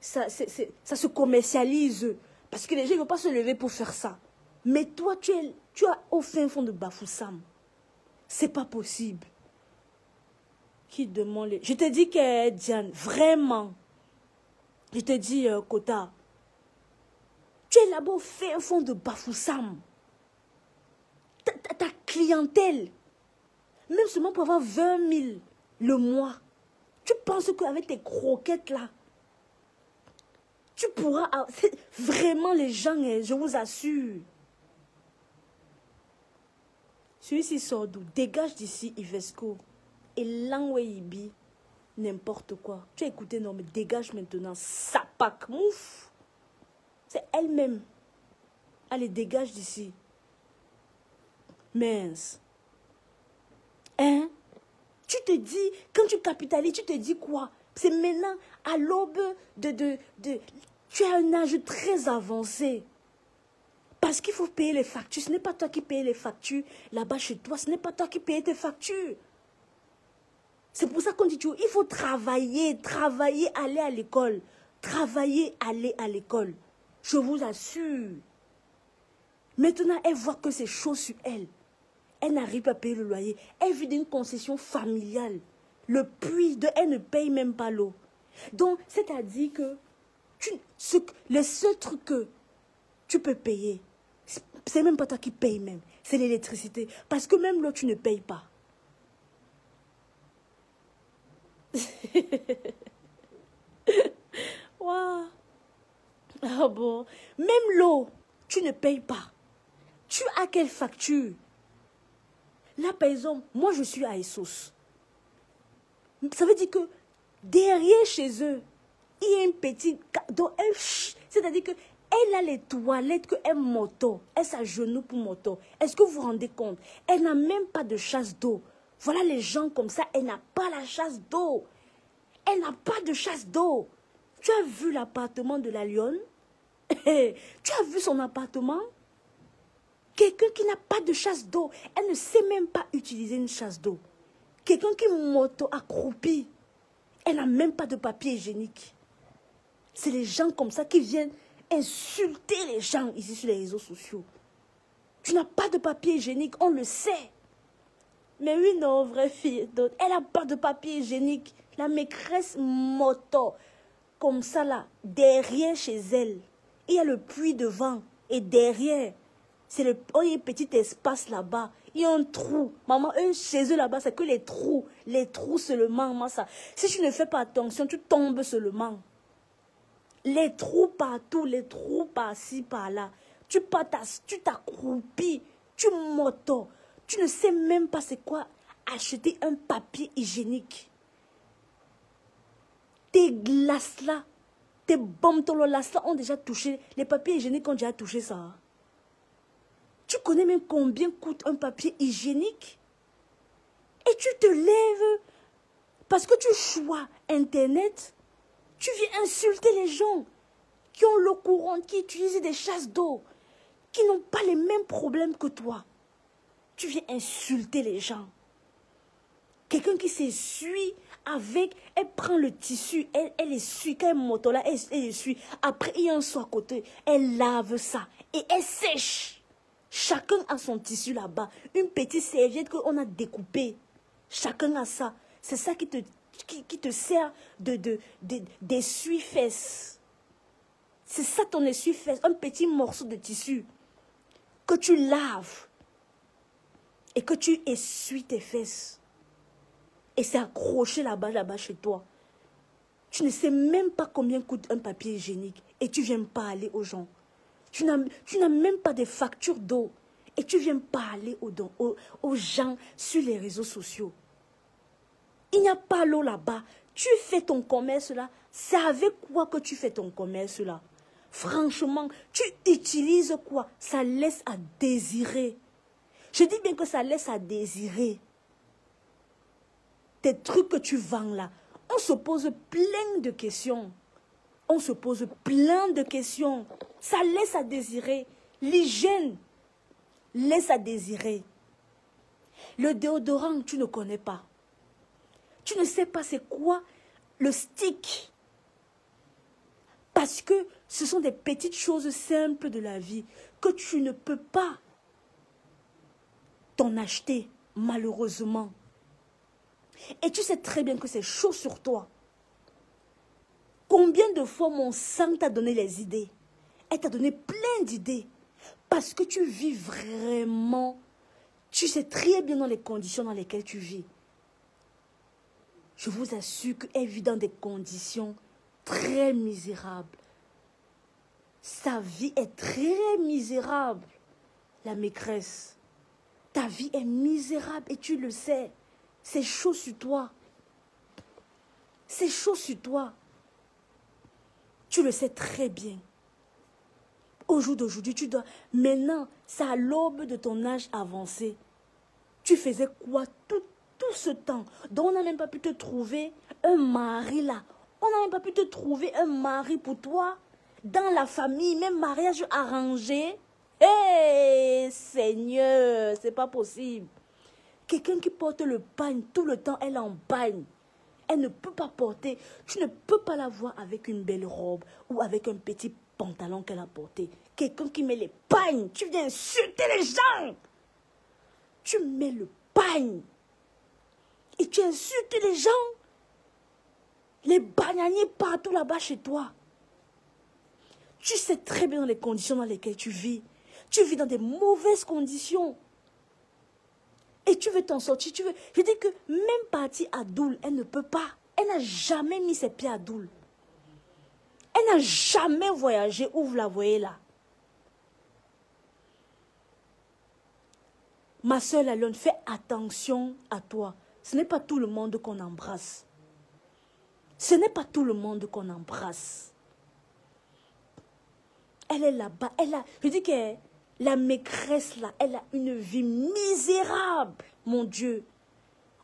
ça se commercialise. Parce que les gens ne veulent pas se lever pour faire ça. Mais toi, tu as au fin fond de Bafoussam. C'est pas possible. Qui demande les... Je te dis que Diane, vraiment. Je te dis, Kota. Tu es là-bas au fin fond de Bafoussam. ta clientèle, même seulement pour avoir 20 000 le mois, tu penses qu'avec tes croquettes là, tu pourras... Vraiment les gens, je vous assure. Celui-ci sort d'où? Dégage d'ici, Ivesco. Et Langweibi, n'importe quoi. Tu as écouté, non, mais dégage maintenant. Sapak, mouf. C'est elle-même. Allez, dégage d'ici. Mince. Hein? Tu te dis, quand tu capitalises, tu te dis quoi? C'est maintenant, à l'aube tu as un âge très avancé. Parce qu'il faut payer les factures. Ce n'est pas toi qui payes les factures là-bas chez toi. Ce n'est pas toi qui payes tes factures. C'est pour ça qu'on dit toujours, il faut travailler, aller à l'école. Travailler, aller à l'école. Je vous assure. Maintenant, elle voit que c'est chaud sur elle. Elle n'arrive pas à payer le loyer. Elle vit d'une concession familiale. Le puits, elle ne paye même pas l'eau. Donc, c'est-à-dire que le seul truc que tu peux payer, c'est même pas toi qui payes même. C'est l'électricité. Parce que même l'eau, tu ne payes pas. Wow. Ah bon. Même l'eau, tu ne payes pas. Tu as quelle facture? Là, par exemple, moi, je suis à Essos. Ça veut dire que derrière chez eux, il y a une petite... C'est-à-dire que elle a les toilettes qu'elle moto. Elle s'agenouille pour moto. Est-ce que vous vous rendez compte? Elle n'a même pas de chasse d'eau. Voilà les gens comme ça, elle n'a pas la chasse d'eau. Elle n'a pas de chasse d'eau. Tu as vu l'appartement de la lionne? Tu as vu son appartement? Quelqu'un qui n'a pas de chasse d'eau. Elle ne sait même pas utiliser une chasse d'eau. Quelqu'un qui moto accroupi. Elle n'a même pas de papier hygiénique. C'est les gens comme ça qui viennent insulter les gens ici sur les réseaux sociaux. Tu n'as pas de papier hygiénique, on le sait. Mais oui, non, vraie fille. Elle n'a pas de papier hygiénique. La maîtresse moto, comme ça là, derrière chez elle, il y a le puits devant. Et derrière, il y a un petit espace là-bas. Il y a un trou. Maman, chez eux là-bas, c'est que les trous. Les trous seulement, maman, ça. Si tu ne fais pas attention, tu tombes seulement. Les trous partout, les trous par-ci, par-là. Tu t'accroupis, tu moto. Tu ne sais même pas c'est quoi acheter un papier hygiénique. Tes glaces là, tes bombes là ont déjà touché. Les papiers hygiéniques ont déjà touché ça. Tu connais même combien coûte un papier hygiénique? Et tu te lèves parce que tu choisis Internet. Tu viens insulter les gens qui ont l'eau courante, qui utilisent des chasses d'eau, qui n'ont pas les mêmes problèmes que toi. Tu viens insulter les gens. Quelqu'un qui s'essuie avec, elle prend le tissu, elle essuie, quand elle monte là, elle essuie. Après, il y a un seau à côté, elle lave ça et elle sèche. Chacun a son tissu là-bas, une petite serviette qu'on a découpée. Chacun a ça. C'est ça qui te sert d'essuie-fesses. C'est ça ton essuie-fesses, un petit morceau de tissu que tu laves et que tu essuies tes fesses. Et c'est accroché là-bas chez toi. Tu ne sais même pas combien coûte un papier hygiénique et tu viens parler aux gens. Tu n'as même pas de facture d'eau et tu viens parler aux gens sur les réseaux sociaux. Il n'y a pas l'eau là-bas. Tu fais ton commerce là. C'est avec quoi que tu fais ton commerce là? Franchement, tu utilises quoi? Ça laisse à désirer. Je dis bien que ça laisse à désirer. Tes trucs que tu vends là, on se pose plein de questions. On se pose plein de questions. Ça laisse à désirer. L'hygiène laisse à désirer. Le déodorant, tu ne connais pas. Tu ne sais pas c'est quoi le stick. Parce que ce sont des petites choses simples de la vie que tu ne peux pas t'en acheter, malheureusement. Et tu sais très bien que c'est chaud sur toi. Combien de fois mon sang t'a donné les idées? Elle t'a donné plein d'idées. Parce que tu vis vraiment Tu sais très bien dans les conditions dans lesquelles tu vis. Je vous assure qu'elle vit dans des conditions très misérables. Sa vie est très misérable. La maîtresse. Ta vie est misérable et tu le sais. C'est chaud sur toi. C'est chaud sur toi. Tu le sais très bien. Au jour d'aujourd'hui, tu dois... Maintenant, c'est à l'aube de ton âge avancé. Tu faisais quoi tout ce temps? Donc, on n'a même pas pu te trouver un mari là. On n'a même pas pu te trouver un mari pour toi. Dans la famille, même mariage arrangé. Hé, Seigneur, c'est pas possible. Quelqu'un qui porte le pagne tout le temps, elle est en bagne. Elle ne peut pas porter. Tu ne peux pas la voir avec une belle robe ou avec un petit pantalon qu'elle a porté. Quelqu'un qui met les pagnes. Tu viens insulter les gens. Tu mets le pagne. Et tu insultes les gens. Les bananiers partout là-bas chez toi. Tu sais très bien les conditions dans lesquelles tu vis. Tu vis dans des mauvaises conditions. Et tu veux t'en sortir. Je dis que même partie à Doul, elle ne peut pas. Elle n'a jamais mis ses pieds à Doul. Elle n'a jamais voyagé où vous la voyez là. Ma soeur la Lionne, fais attention à toi. Ce n'est pas tout le monde qu'on embrasse. Ce n'est pas tout le monde qu'on embrasse. Elle est là-bas. Je dis que la maîtresse là, elle a une vie misérable, mon Dieu.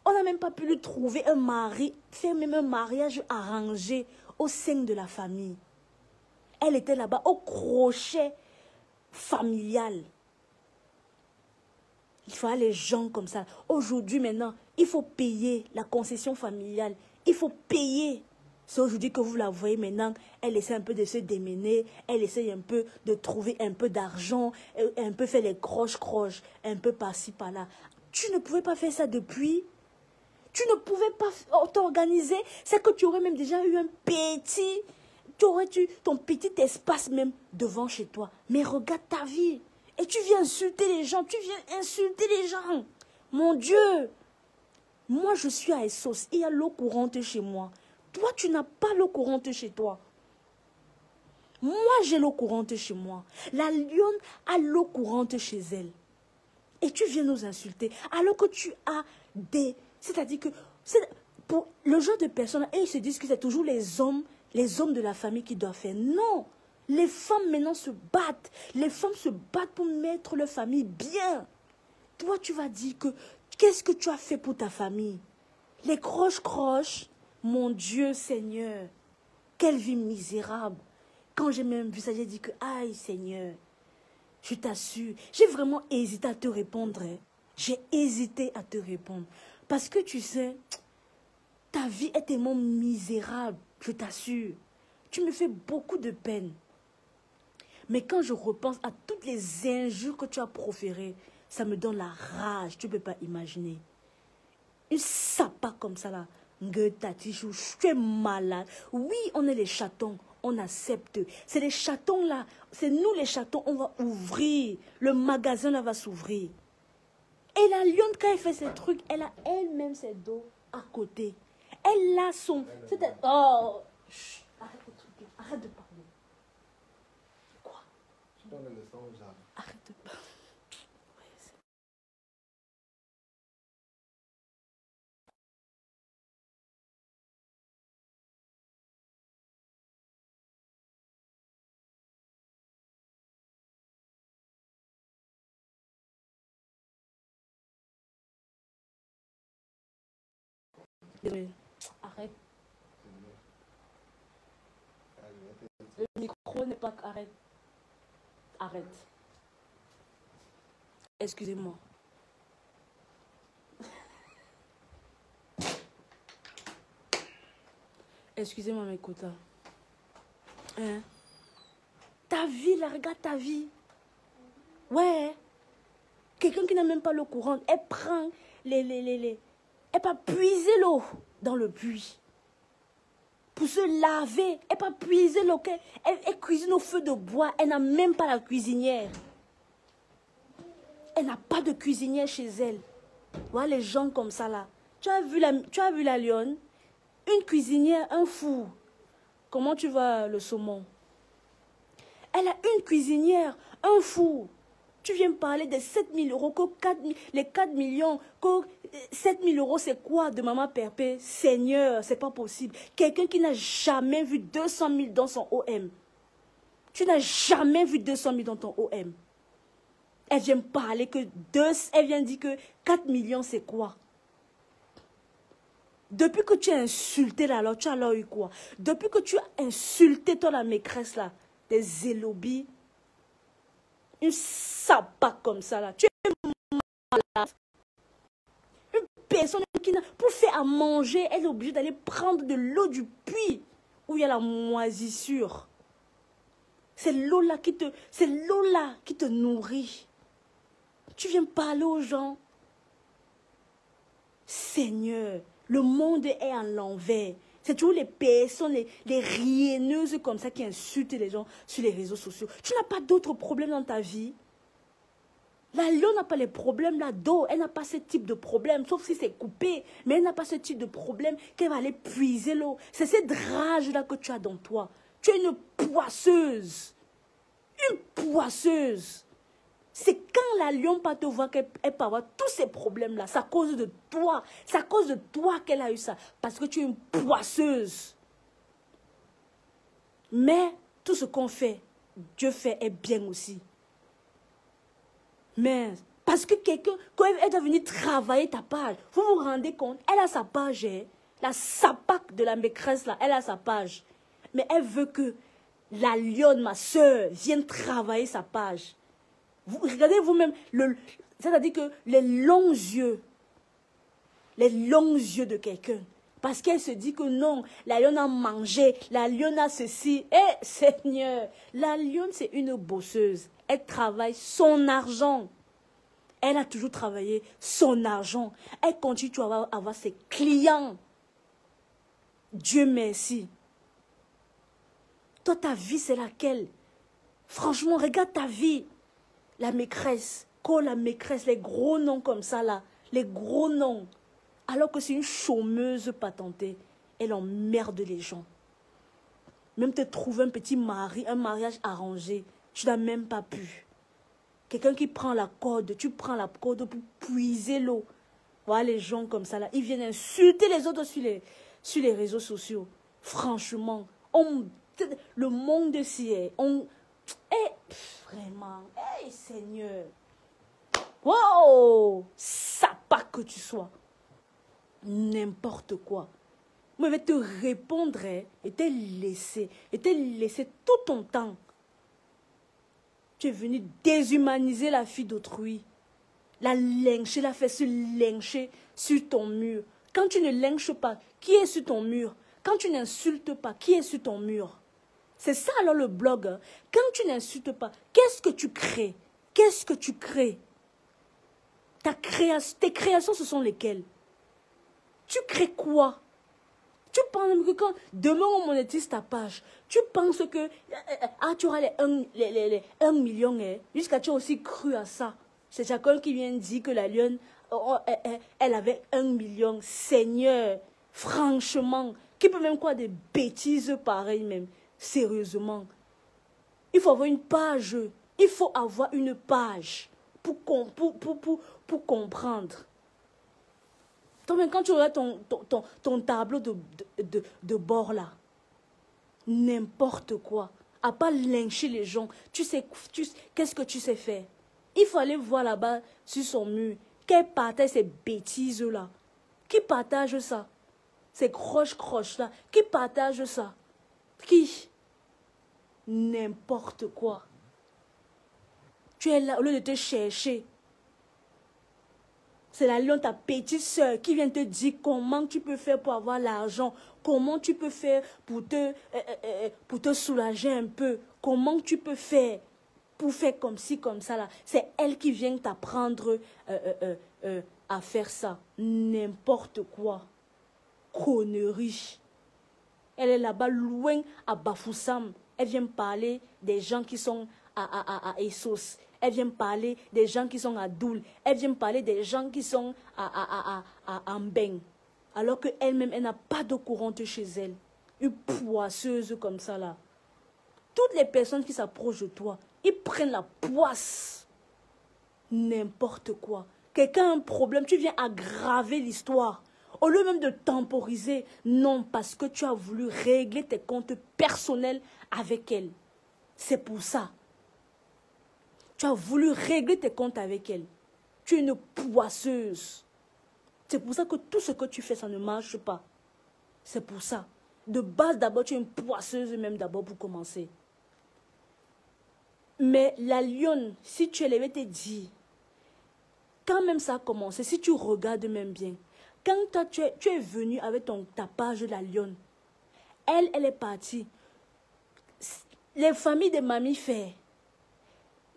On n'a même pas pu lui trouver un mari, faire même un mariage arrangé au sein de la famille. Elle était là-bas au crochet familial. Il faut les gens comme ça. Aujourd'hui, maintenant, il faut payer la concession familiale. Il faut payer. C'est aujourd'hui que vous la voyez maintenant. Elle essaie un peu de se démener. Elle essaie un peu de trouver un peu d'argent. Un peu faire les croches-croches. Un peu par-ci, par-là. Tu ne pouvais pas faire ça depuis. Tu ne pouvais pas t'organiser. C'est que tu aurais même déjà eu un petit... Tu aurais eu ton petit espace même devant chez toi. Mais regarde ta vie. Et tu viens insulter les gens. Tu viens insulter les gens. Mon Dieu. Moi, je suis à Essos. Il y a l'eau courante chez moi. Toi, tu n'as pas l'eau courante chez toi. Moi, j'ai l'eau courante chez moi. La lionne a l'eau courante chez elle. Et tu viens nous insulter. Alors que tu as des... C'est-à-dire que... Pour le genre de personnes, et ils se disent que c'est toujours les hommes de la famille qui doivent faire. Non. Les femmes maintenant se battent. Les femmes se battent pour mettre leur famille bien. Toi, tu vas dire que... Qu'est-ce que tu as fait pour ta famille? Les croches-croches. Mon Dieu, Seigneur. Quelle vie misérable. Quand j'ai même vu ça, j'ai dit que... Aïe, Seigneur. Je t'assure. J'ai vraiment hésité à te répondre. Hein. J'ai hésité à te répondre. Parce que tu sais... Ta vie est tellement misérable. Je t'assure. Tu me fais beaucoup de peine. Mais quand je repense à toutes les injures que tu as proférées, ça me donne la rage. Tu ne peux pas imaginer. Une sapa comme ça là. Je suis malade. Oui, on est les chatons. On accepte. C'est les chatons là. C'est nous les chatons. On va ouvrir. Le magasin là va s'ouvrir. Et la lionne, quand elle fait ces trucs, elle a elle-même ses dos à côté. Elle a son... Oh, chut, arrête de truquer. Arrête de parler. Quoi? Arrête de parler. Désolée. Arrête. Le micro n'est pas... Arrête. Arrête. Excusez-moi. Excusez-moi, mes quotas. Hein? Ta vie, là, regarde ta vie. Ouais. Quelqu'un qui n'a même pas l'eau courante, elle prend elle va puiser l'eau dans le puits. Pour se laver, elle va puiser l'eau. Elle cuisine au feu de bois. Elle n'a même pas la cuisinière. Elle n'a pas de cuisinière chez elle. Voilà les gens comme ça là. Tu as vu la lionne? Une cuisinière, un four. Comment tu vois le saumon? Elle a une cuisinière, un four. Tu viens me parler des 7 000 euros, les 4 millions, 7 000 euros, c'est quoi de maman Perpé? Seigneur, c'est pas possible. Quelqu'un qui n'a jamais vu 200 000 dans son OM. Tu n'as jamais vu 200 000 dans ton OM. Elle vient me parler que elle vient dire que 4 millions, c'est quoi? Depuis que tu as insulté là, alors tu as alors eu quoi? Depuis que tu as insulté toi la maîtresse là, des élobis, une sapac comme ça là, tu es malade. Une personne qui n'a, pour faire à manger, elle est obligée d'aller prendre de l'eau du puits où il y a la moisissure. C'est l'eau là qui te nourrit. Tu viens parler aux gens. Seigneur, le monde est à l'envers. C'est toujours les personnes, les rienneuses comme ça qui insultent les gens sur les réseaux sociaux. Tu n'as pas d'autres problèmes dans ta vie. La lionne n'a pas les problèmes là-dedans. Elle n'a pas ce type de problème, sauf si c'est coupé. Mais elle n'a pas ce type de problème qu'elle va aller puiser l'eau. C'est cette rage-là que tu as dans toi. Tu es une poisseuse. Une poisseuse. C'est quand la lionne va te voir qu'elle peut avoir tous ces problèmes-là. C'est à cause de toi. C'est à cause de toi qu'elle a eu ça. Parce que tu es une poisseuse. Mais tout ce qu'on fait, Dieu fait est bien aussi. Mais parce que quelqu'un, quand elle doit venir travailler ta page, vous vous rendez compte, elle a sa page, hein? La sapac de la maîtresse, là, elle a sa page. Mais elle veut que la lionne, ma soeur, vienne travailler sa page. Vous regardez vous-même, c'est-à-dire que les longs yeux de quelqu'un, parce qu'elle se dit que non, la lionne a mangé, la lionne a ceci. Eh Seigneur, la lionne c'est une bosseuse, elle travaille son argent. Elle a toujours travaillé son argent. Elle continue à avoir ses clients. Dieu merci. Toi, ta vie, c'est laquelle? Franchement, regarde ta vie. La maîtresse, la maîtresse, les gros noms comme ça là, les gros noms. Alors que c'est une chômeuse patentée, elle emmerde les gens. Même te trouver un petit mari, un mariage arrangé, tu n'as même pas pu. Quelqu'un qui prend la corde, tu prends la corde pour puiser l'eau. Voilà les gens comme ça là, ils viennent insulter les autres sur les réseaux sociaux. Franchement, le monde s'y est. Vraiment, hey Seigneur, wow, ça pas que tu sois, n'importe quoi. Moi, je vais te répondre et te laisser tout ton temps. Tu es venu déshumaniser la fille d'autrui, la lyncher, la faire se lyncher sur ton mur. Quand tu ne lynches pas, qui est sur ton mur? Quand tu n'insultes pas, qui est sur ton mur? C'est ça alors le blog. Hein. Quand tu n'insultes pas, qu'est-ce que tu crées? Qu'est-ce que tu crées? Tes créations, ce sont lesquelles? Tu crées quoi? Tu penses que quand demain on monétise ta page, tu penses que tu auras les 1 million. Jusqu'à tu as aussi cru à ça. C'est chacun qui vient dire que la lionne, elle avait 1 million. Seigneur, franchement, qui peut même croire des bêtises pareilles même? Sérieusement, il faut avoir une page. Il faut avoir une page pour comprendre. Donc, quand tu regardes ton tableau de bord là, n'importe quoi, à pas lyncher les gens, qu'est-ce que tu sais faire? Il faut aller voir là-bas sur son mur, qu'elle partage ces bêtises là. Qui partage ça? Ces croche-croche là, qui partage ça? Qui? N'importe quoi. Tu es là au lieu de te chercher. C'est la lionne, ta petite soeur, qui vient te dire comment tu peux faire pour avoir l'argent, comment tu peux faire pour te soulager un peu, comment tu peux faire pour faire comme ci, comme ça là. C'est elle qui vient t'apprendre à faire ça. N'importe quoi. Connerie. Elle est là-bas loin à Bafoussam. Elle vient me parler des gens qui sont à Essos. Elle vient parler des gens qui sont à Doul. Elle vient parler des gens qui sont à Mbeng. Alors qu'elle-même, elle n'a pas d'eau courante chez elle. Une poisseuse comme ça, là. Toutes les personnes qui s'approchent de toi, ils prennent la poisse. N'importe quoi. Quelqu'un a un problème, tu viens aggraver l'histoire. Au lieu même de temporiser, non, parce que tu as voulu régler tes comptes personnels avec elle. C'est pour ça. Tu as voulu régler tes comptes avec elle. Tu es une poisseuse. C'est pour ça que tout ce que tu fais, ça ne marche pas. C'est pour ça. De base, d'abord, tu es une poisseuse même d'abord pour commencer. Mais la lionne, si tu l'avais te dit, quand même ça a commencé, si tu regardes même bien, quand toi, tu es venu avec ta page de la lionne, elle est partie. Les familles de mammifères,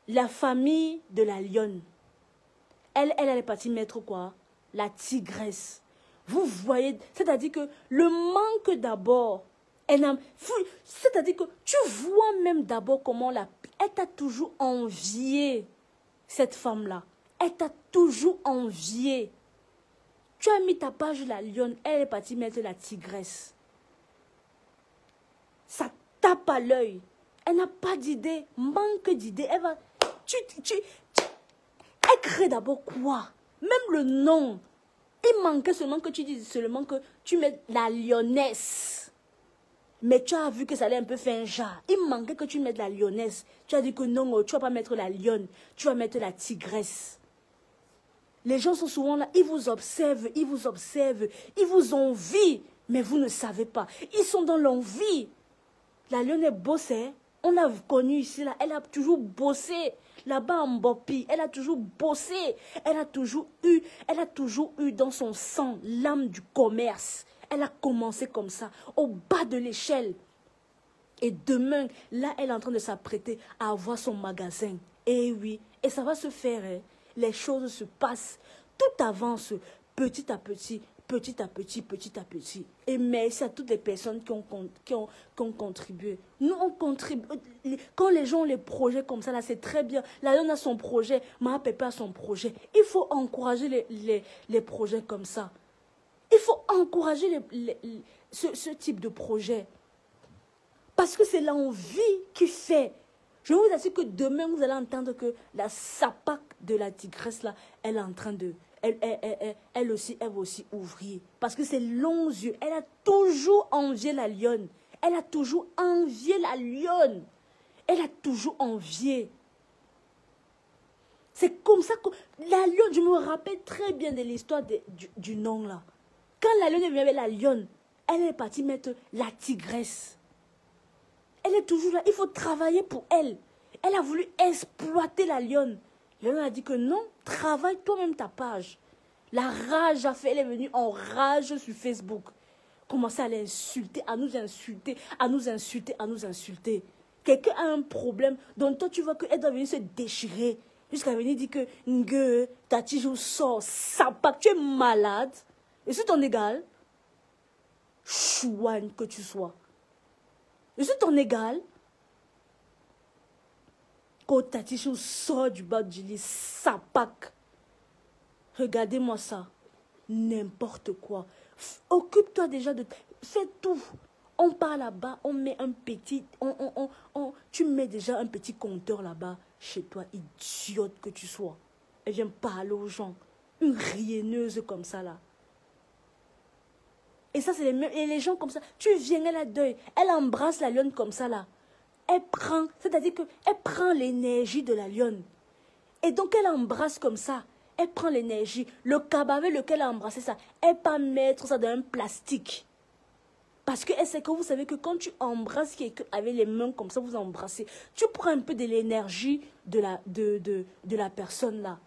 la famille de la lionne, elle est partie mettre quoi? La tigresse. Vous voyez, c'est-à-dire que le manque d'abord, c'est-à-dire que tu vois même d'abord comment elle t'a toujours envié, cette femme-là. Elle t'a toujours envié. Tu as mis ta page de la lionne, elle est partie mettre la tigresse. Ça tape à l'œil. Elle n'a pas d'idée, manque d'idée. Elle va... Elle crée d'abord quoi? Même le nom. Il manquait seulement que tu dises seulement que tu mets la lionesse. Mais tu as vu que ça allait un peu faire un genre. Il manquait que tu mettes la lionesse. Tu as dit que non, tu ne vas pas mettre la lionne. Tu vas mettre la tigresse. Les gens sont souvent là, ils vous observent, ils vous envient. Mais vous ne savez pas. Ils sont dans l'envie. La lionne est bossée. On l'a connue ici, là. Elle a toujours bossé. Là-bas en Bopi, elle a toujours bossé. Elle a toujours eu dans son sang l'âme du commerce. Elle a commencé comme ça, au bas de l'échelle. Et demain, là, elle est en train de s'apprêter à avoir son magasin. Et oui, et ça va se faire. Hein. Les choses se passent. Tout avance petit à petit, petit à petit, petit à petit. Et merci à toutes les personnes qui ont contribué. Nous, on contribue. Quand les gens ont les projets comme ça, là, c'est très bien. Là, on a son projet, Mama Pépé a son projet. Il faut encourager les projets comme ça. Il faut encourager ce type de projet. Parce que c'est l'envie qui fait. Je vous assure que demain, vous allez entendre que la sapac de la tigresse, là, elle est en train de... Elle aussi, elle va aussi ouvrir. Parce que c'est longs yeux. Elle a toujours envié la lionne. Elle a toujours envié la lionne. Elle a toujours envié. C'est comme ça que... La lionne, je me rappelle très bien de l'histoire du nom, là. Quand la lionne est venue avec la lionne, elle est partie mettre la tigresse. Elle est toujours là. Il faut travailler pour elle. Elle a voulu exploiter la lionne. La lionne a dit que non, travaille toi-même ta page. La rage a fait, elle est venue en rage sur Facebook. Commencer à l'insulter, à nous insulter, à nous insulter, à nous insulter. Quelqu'un a un problème, donc toi tu vois qu'elle doit venir se déchirer. Jusqu'à venir dire que Ngue, Tati joue sort, sapac, tu es malade. Et c'est ton égal. Chouane que tu sois. Et c'est ton égal. Quand Tati joue sort du bas du lit, sapac. Regardez-moi ça. N'importe quoi. Occupe-toi déjà de... Fais tout. On part là-bas, on met un petit... tu mets déjà un petit compteur là-bas chez toi, idiote que tu sois. Elle vient parler aux gens. Une rienneuse comme ça là. Et ça, c'est les gens comme ça. Tu viens, elle a deuil. Elle embrasse la lionne comme ça là. Elle prend, c'est-à-dire qu'elle prend l'énergie de la lionne. Et donc, elle embrasse comme ça. Elle prend l'énergie. Le cabaret lequel elle a embrassé ça, elle peut mettre ça dans un plastique. Parce qu'elle sait que vous savez que quand tu embrasses quelqu'un avec les mains comme ça, vous embrassez, tu prends un peu de l'énergie de la personne là.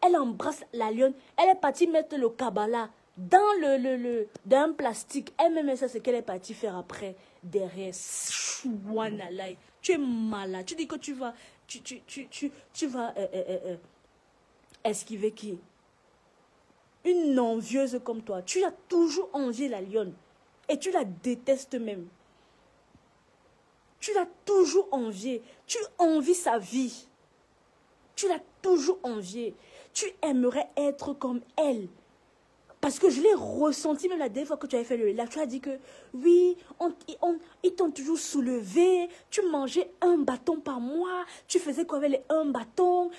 Elle embrasse la lionne. Elle est partie mettre le cabala dans un plastique. Elle-même, ça, c'est qu'elle est partie faire après, derrière. Chouanalai. Tu es malade. Tu dis que tu vas esquiver qui? Une envieuse comme toi. Tu as toujours envié la lionne. Et tu la détestes même. Tu l'as toujours envié. Tu envies sa vie. Tu l'as toujours envié. Tu aimerais être comme elle. Parce que je l'ai ressenti même la dernière fois que tu avais fait le live. Tu as dit que oui, ils t'ont toujours soulevé. Tu mangeais un bâton par mois. Tu faisais quoi avec les un bâton?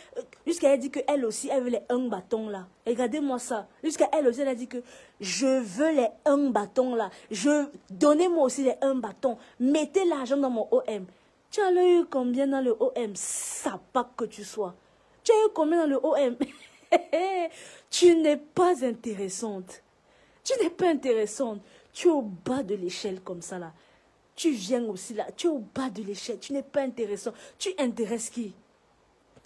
Jusqu'à elle a dit qu'elle aussi, elle veut les un bâton là. Regardez-moi ça. Jusqu'à elle aussi, elle a dit que je veux les un bâton là. Donnez-moi aussi les un bâton. Mettez l'argent dans mon OM. Tu as eu combien dans le OM? Sapac que tu sois. Tu as eu combien dans le OM? Tu n'es pas intéressante. Tu n'es pas intéressante. Tu es au bas de l'échelle comme ça là. Tu viens aussi là. Tu es au bas de l'échelle. Tu n'es pas intéressant. Tu intéresses qui?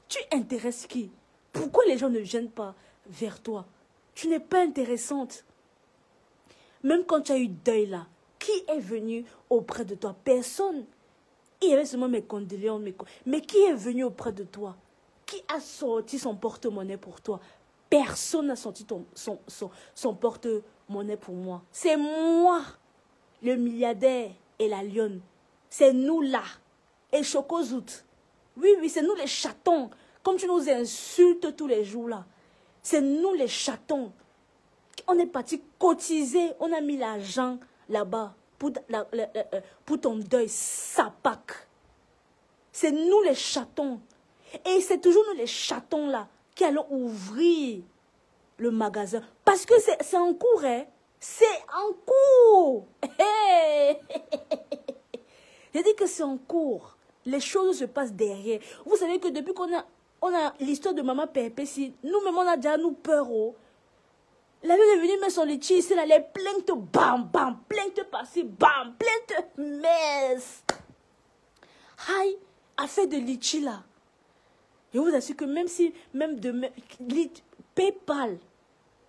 Tu intéresses qui? Pourquoi les gens ne viennent pas vers toi? Tu n'es pas intéressante. Même quand tu as eu deuil là, qui est venu auprès de toi? Personne. Il y avait seulement mes condoléances. Mais qui est venu auprès de toi? Qui a sorti son porte-monnaie pour toi? Personne n'a sorti son porte-monnaie pour moi. C'est moi, le milliardaire et la lionne. C'est nous là. Et Chocozout. Oui, oui, c'est nous les chatons. Comme tu nous insultes tous les jours là. C'est nous les chatons. On est parti cotiser. On a mis l'argent là-bas pour ton deuil. Sapac. C'est nous les chatons. Et c'est toujours nous les chatons là qui allons ouvrir le magasin. Parce que c'est en cours, hein. C'est en cours. Hey. J'ai dit que c'est en cours. Les choses se passent derrière. Vous savez que depuis qu'on a l'histoire de Maman Pépé, nous-mêmes on a déjà nous peur. Oh. La vie est venue mettre son litchi ici, là, les plaintes, bam, bam, plaintes par-ci, bam, plaintes, mess. Aïe, affaire de litchi là. Je vous assure que même de PayPal,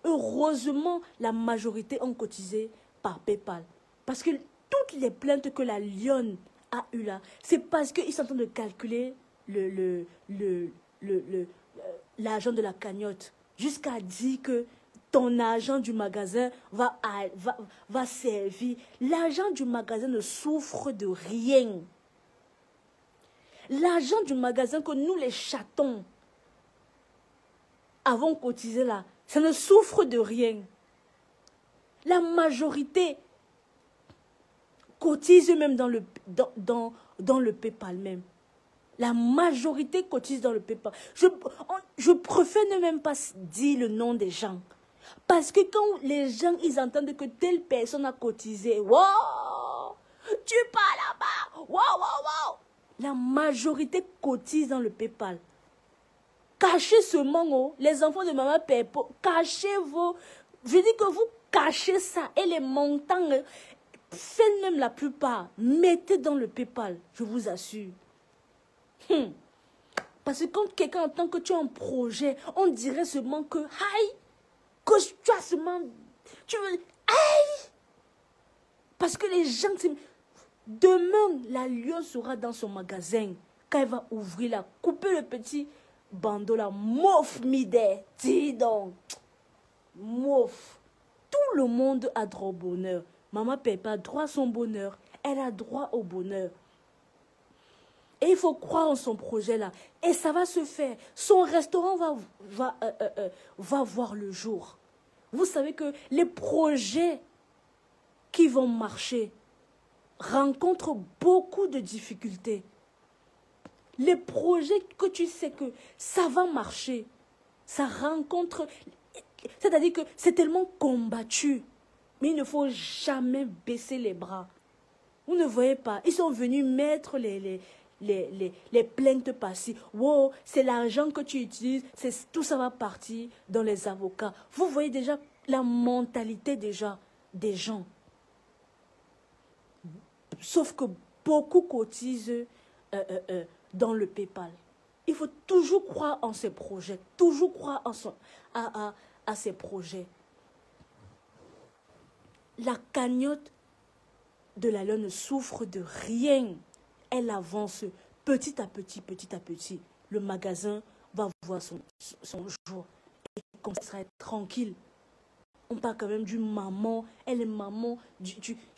heureusement, la majorité ont cotisé par PayPal. Parce que toutes les plaintes que la lionne a eues là, c'est parce qu'ils sont en train de calculer l'argent de la cagnotte. Jusqu'à dire que ton argent du magasin va servir. L'argent du magasin ne souffre de rien. L'argent du magasin que nous, les chatons, avons cotisé là, ça ne souffre de rien. La majorité cotise même dans le PayPal même. La majorité cotise dans le PayPal. Je préfère ne même pas dire le nom des gens. Parce que quand les gens, ils entendent que telle personne a cotisé, wow, tu pars là-bas, wow, wow, wow. La majorité cotise dans le PayPal. Cachez ce mango, les enfants de Maman Pépé, cachez vos... Je dis que vous cachez ça et les montants, faites même la plupart, mettez dans le PayPal, je vous assure. Parce que quand quelqu'un entend que tu as un projet, on dirait seulement que, aïe, que tu as seulement... Tu veux... Aïe! Parce que les gens... Demain, la lionne sera dans son magasin. Quand elle va ouvrir là, couper le petit bandeau là, mouf midé, dis donc. Mouf. Tout le monde a droit au bonheur. Maman Pépé a droit à son bonheur. Elle a droit au bonheur. Et il faut croire en son projet là. Et ça va se faire. Son restaurant va voir le jour. Vous savez que les projets qui vont marcher rencontrent beaucoup de difficultés. Les projets que tu sais que ça va marcher, ça rencontre... C'est-à-dire que c'est tellement combattu. Mais il ne faut jamais baisser les bras. Vous ne voyez pas. Ils sont venus mettre les plaintes par-ci. Wow, c'est l'argent que tu utilises. Tout ça va partir dans les avocats. Vous voyez déjà la mentalité déjà des gens. Sauf que beaucoup cotisent dans le PayPal. Il faut toujours croire en ses projets. Toujours croire à ses projets. La cagnotte de la lionne ne souffre de rien. Elle avance petit à petit, petit à petit. Le magasin va voir son jour. Et comme ça sera tranquille. On parle quand même du maman. Elle est maman.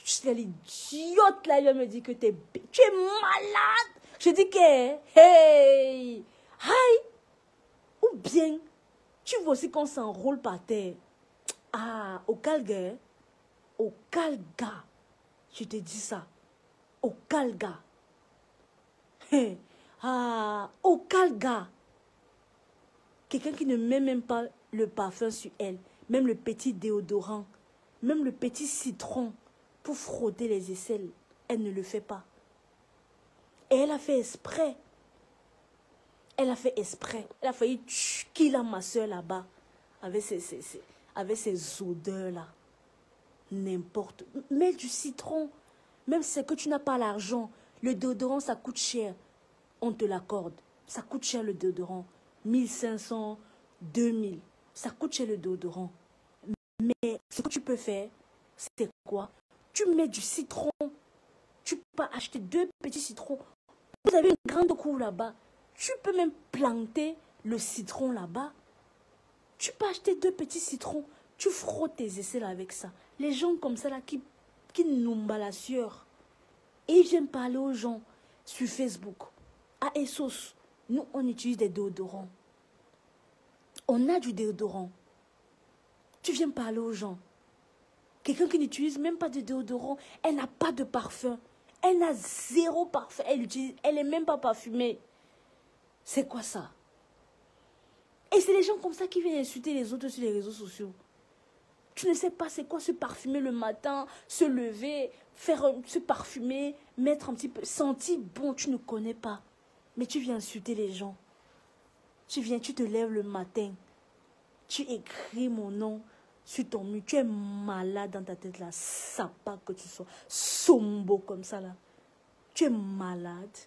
C'est l'idiote là. Elle me dit que tu es malade. Je dis que, hey, hi. Ou bien, tu vois aussi qu'on s'enroule par terre. Ah, au calga. Au calga. Je te dis ça. Au calga. Hey. Ah, au calga. Quelqu'un qui ne met même pas le parfum sur elle. Même le petit déodorant. Même le petit citron pour frotter les aisselles. Elle ne le fait pas. Et elle a fait exprès. Elle a fait exprès. Elle a failli tuer ma soeur là-bas. Avec ces odeurs-là. N'importe. Mets du citron. Même si c'est que tu n'as pas l'argent. Le déodorant, ça coûte cher. On te l'accorde. Ça coûte cher le déodorant. 1500, 2000. Ça coûte cher le déodorant. Mais ce que tu peux faire, c'est quoi? Tu mets du citron. Tu peux acheter 2 petits citrons. Vous avez une grande cour là-bas. Tu peux même planter le citron là-bas. Tu peux acheter 2 petits citrons. Tu frottes tes aisselles avec ça. Les gens comme ça là qui nous la sueur. Et ils viennent parler aux gens sur Facebook. À Essos, nous on utilise des déodorants. On a du déodorant. Tu viens parler aux gens. Quelqu'un qui n'utilise même pas de déodorant, elle n'a pas de parfum. Elle n'a 0 parfum. Elle n'est même pas parfumée. C'est quoi ça? Et c'est les gens comme ça qui viennent insulter les autres sur les réseaux sociaux. Tu ne sais pas c'est quoi se parfumer le matin, se lever, se parfumer, mettre un petit peu, sentir bon, tu ne connais pas. Mais tu viens insulter les gens. Tu te lèves le matin. Tu écris mon nom sur ton mur. Tu es malade dans ta tête là. Sapa que tu sois. Sombo comme ça là. Tu es malade.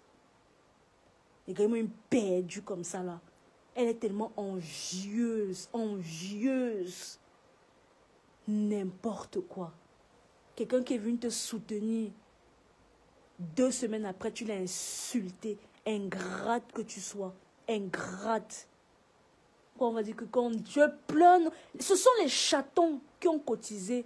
Et quand même une perdue comme ça là. Elle est tellement envieuse. Envieuse. N'importe quoi. Quelqu'un qui est venu te soutenir. 2 semaines après, tu l'as insulté. Ingrate que tu sois. Ingrate. On va dire que quand Dieu pleure, ce sont les chatons qui ont cotisé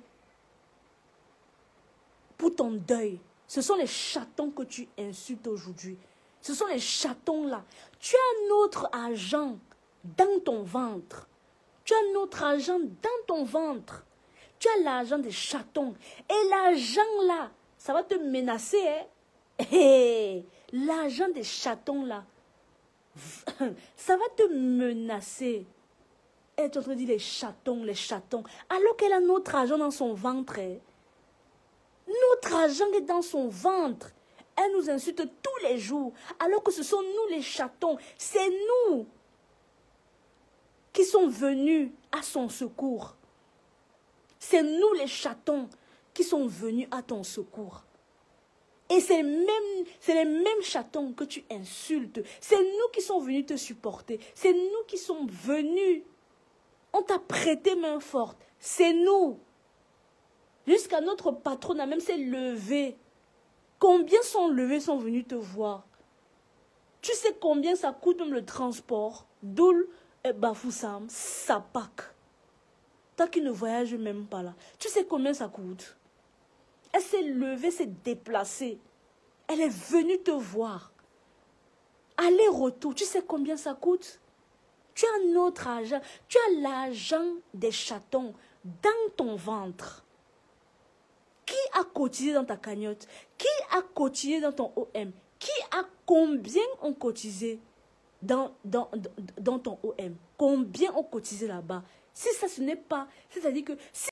pour ton deuil. Ce sont les chatons que tu insultes aujourd'hui. Ce sont les chatons là. Tu as un autre argent dans ton ventre. Tu as un autre argent dans ton ventre. Tu as l'argent des chatons. Et l'argent là, ça va te menacer. Hein? Hey, l'argent des chatons là, ça va te menacer. Elle est en train de dire les chatons. Alors qu'elle a notre argent dans son ventre. Hein? Notre argent est dans son ventre. Elle nous insulte tous les jours. Alors que ce sont nous les chatons. C'est nous qui sont venus à son secours. C'est nous les chatons qui sont venus à ton secours. Et c'est les mêmes chatons que tu insultes. C'est nous qui sommes venus te supporter. C'est nous qui sommes venus. On t'a prêté main forte. C'est nous. Jusqu'à notre patron a même s'est levé. Combien sont levés, sont venus te voir? Tu sais combien ça coûte même le transport? Doul et Bafoussam, Sapak. Toi qui ne voyages même pas là. Tu sais combien ça coûte? Elle s'est levée, s'est déplacée. Elle est venue te voir. Aller-retour, tu sais combien ça coûte? Tu as un autre argent. Tu as l'argent des chatons dans ton ventre. Qui a cotisé dans ta cagnotte? Qui a cotisé dans ton OM? Combien ont cotisé dans ton OM? Combien ont cotisé là-bas? Si ça, ce n'est pas... C'est-à-dire que... Si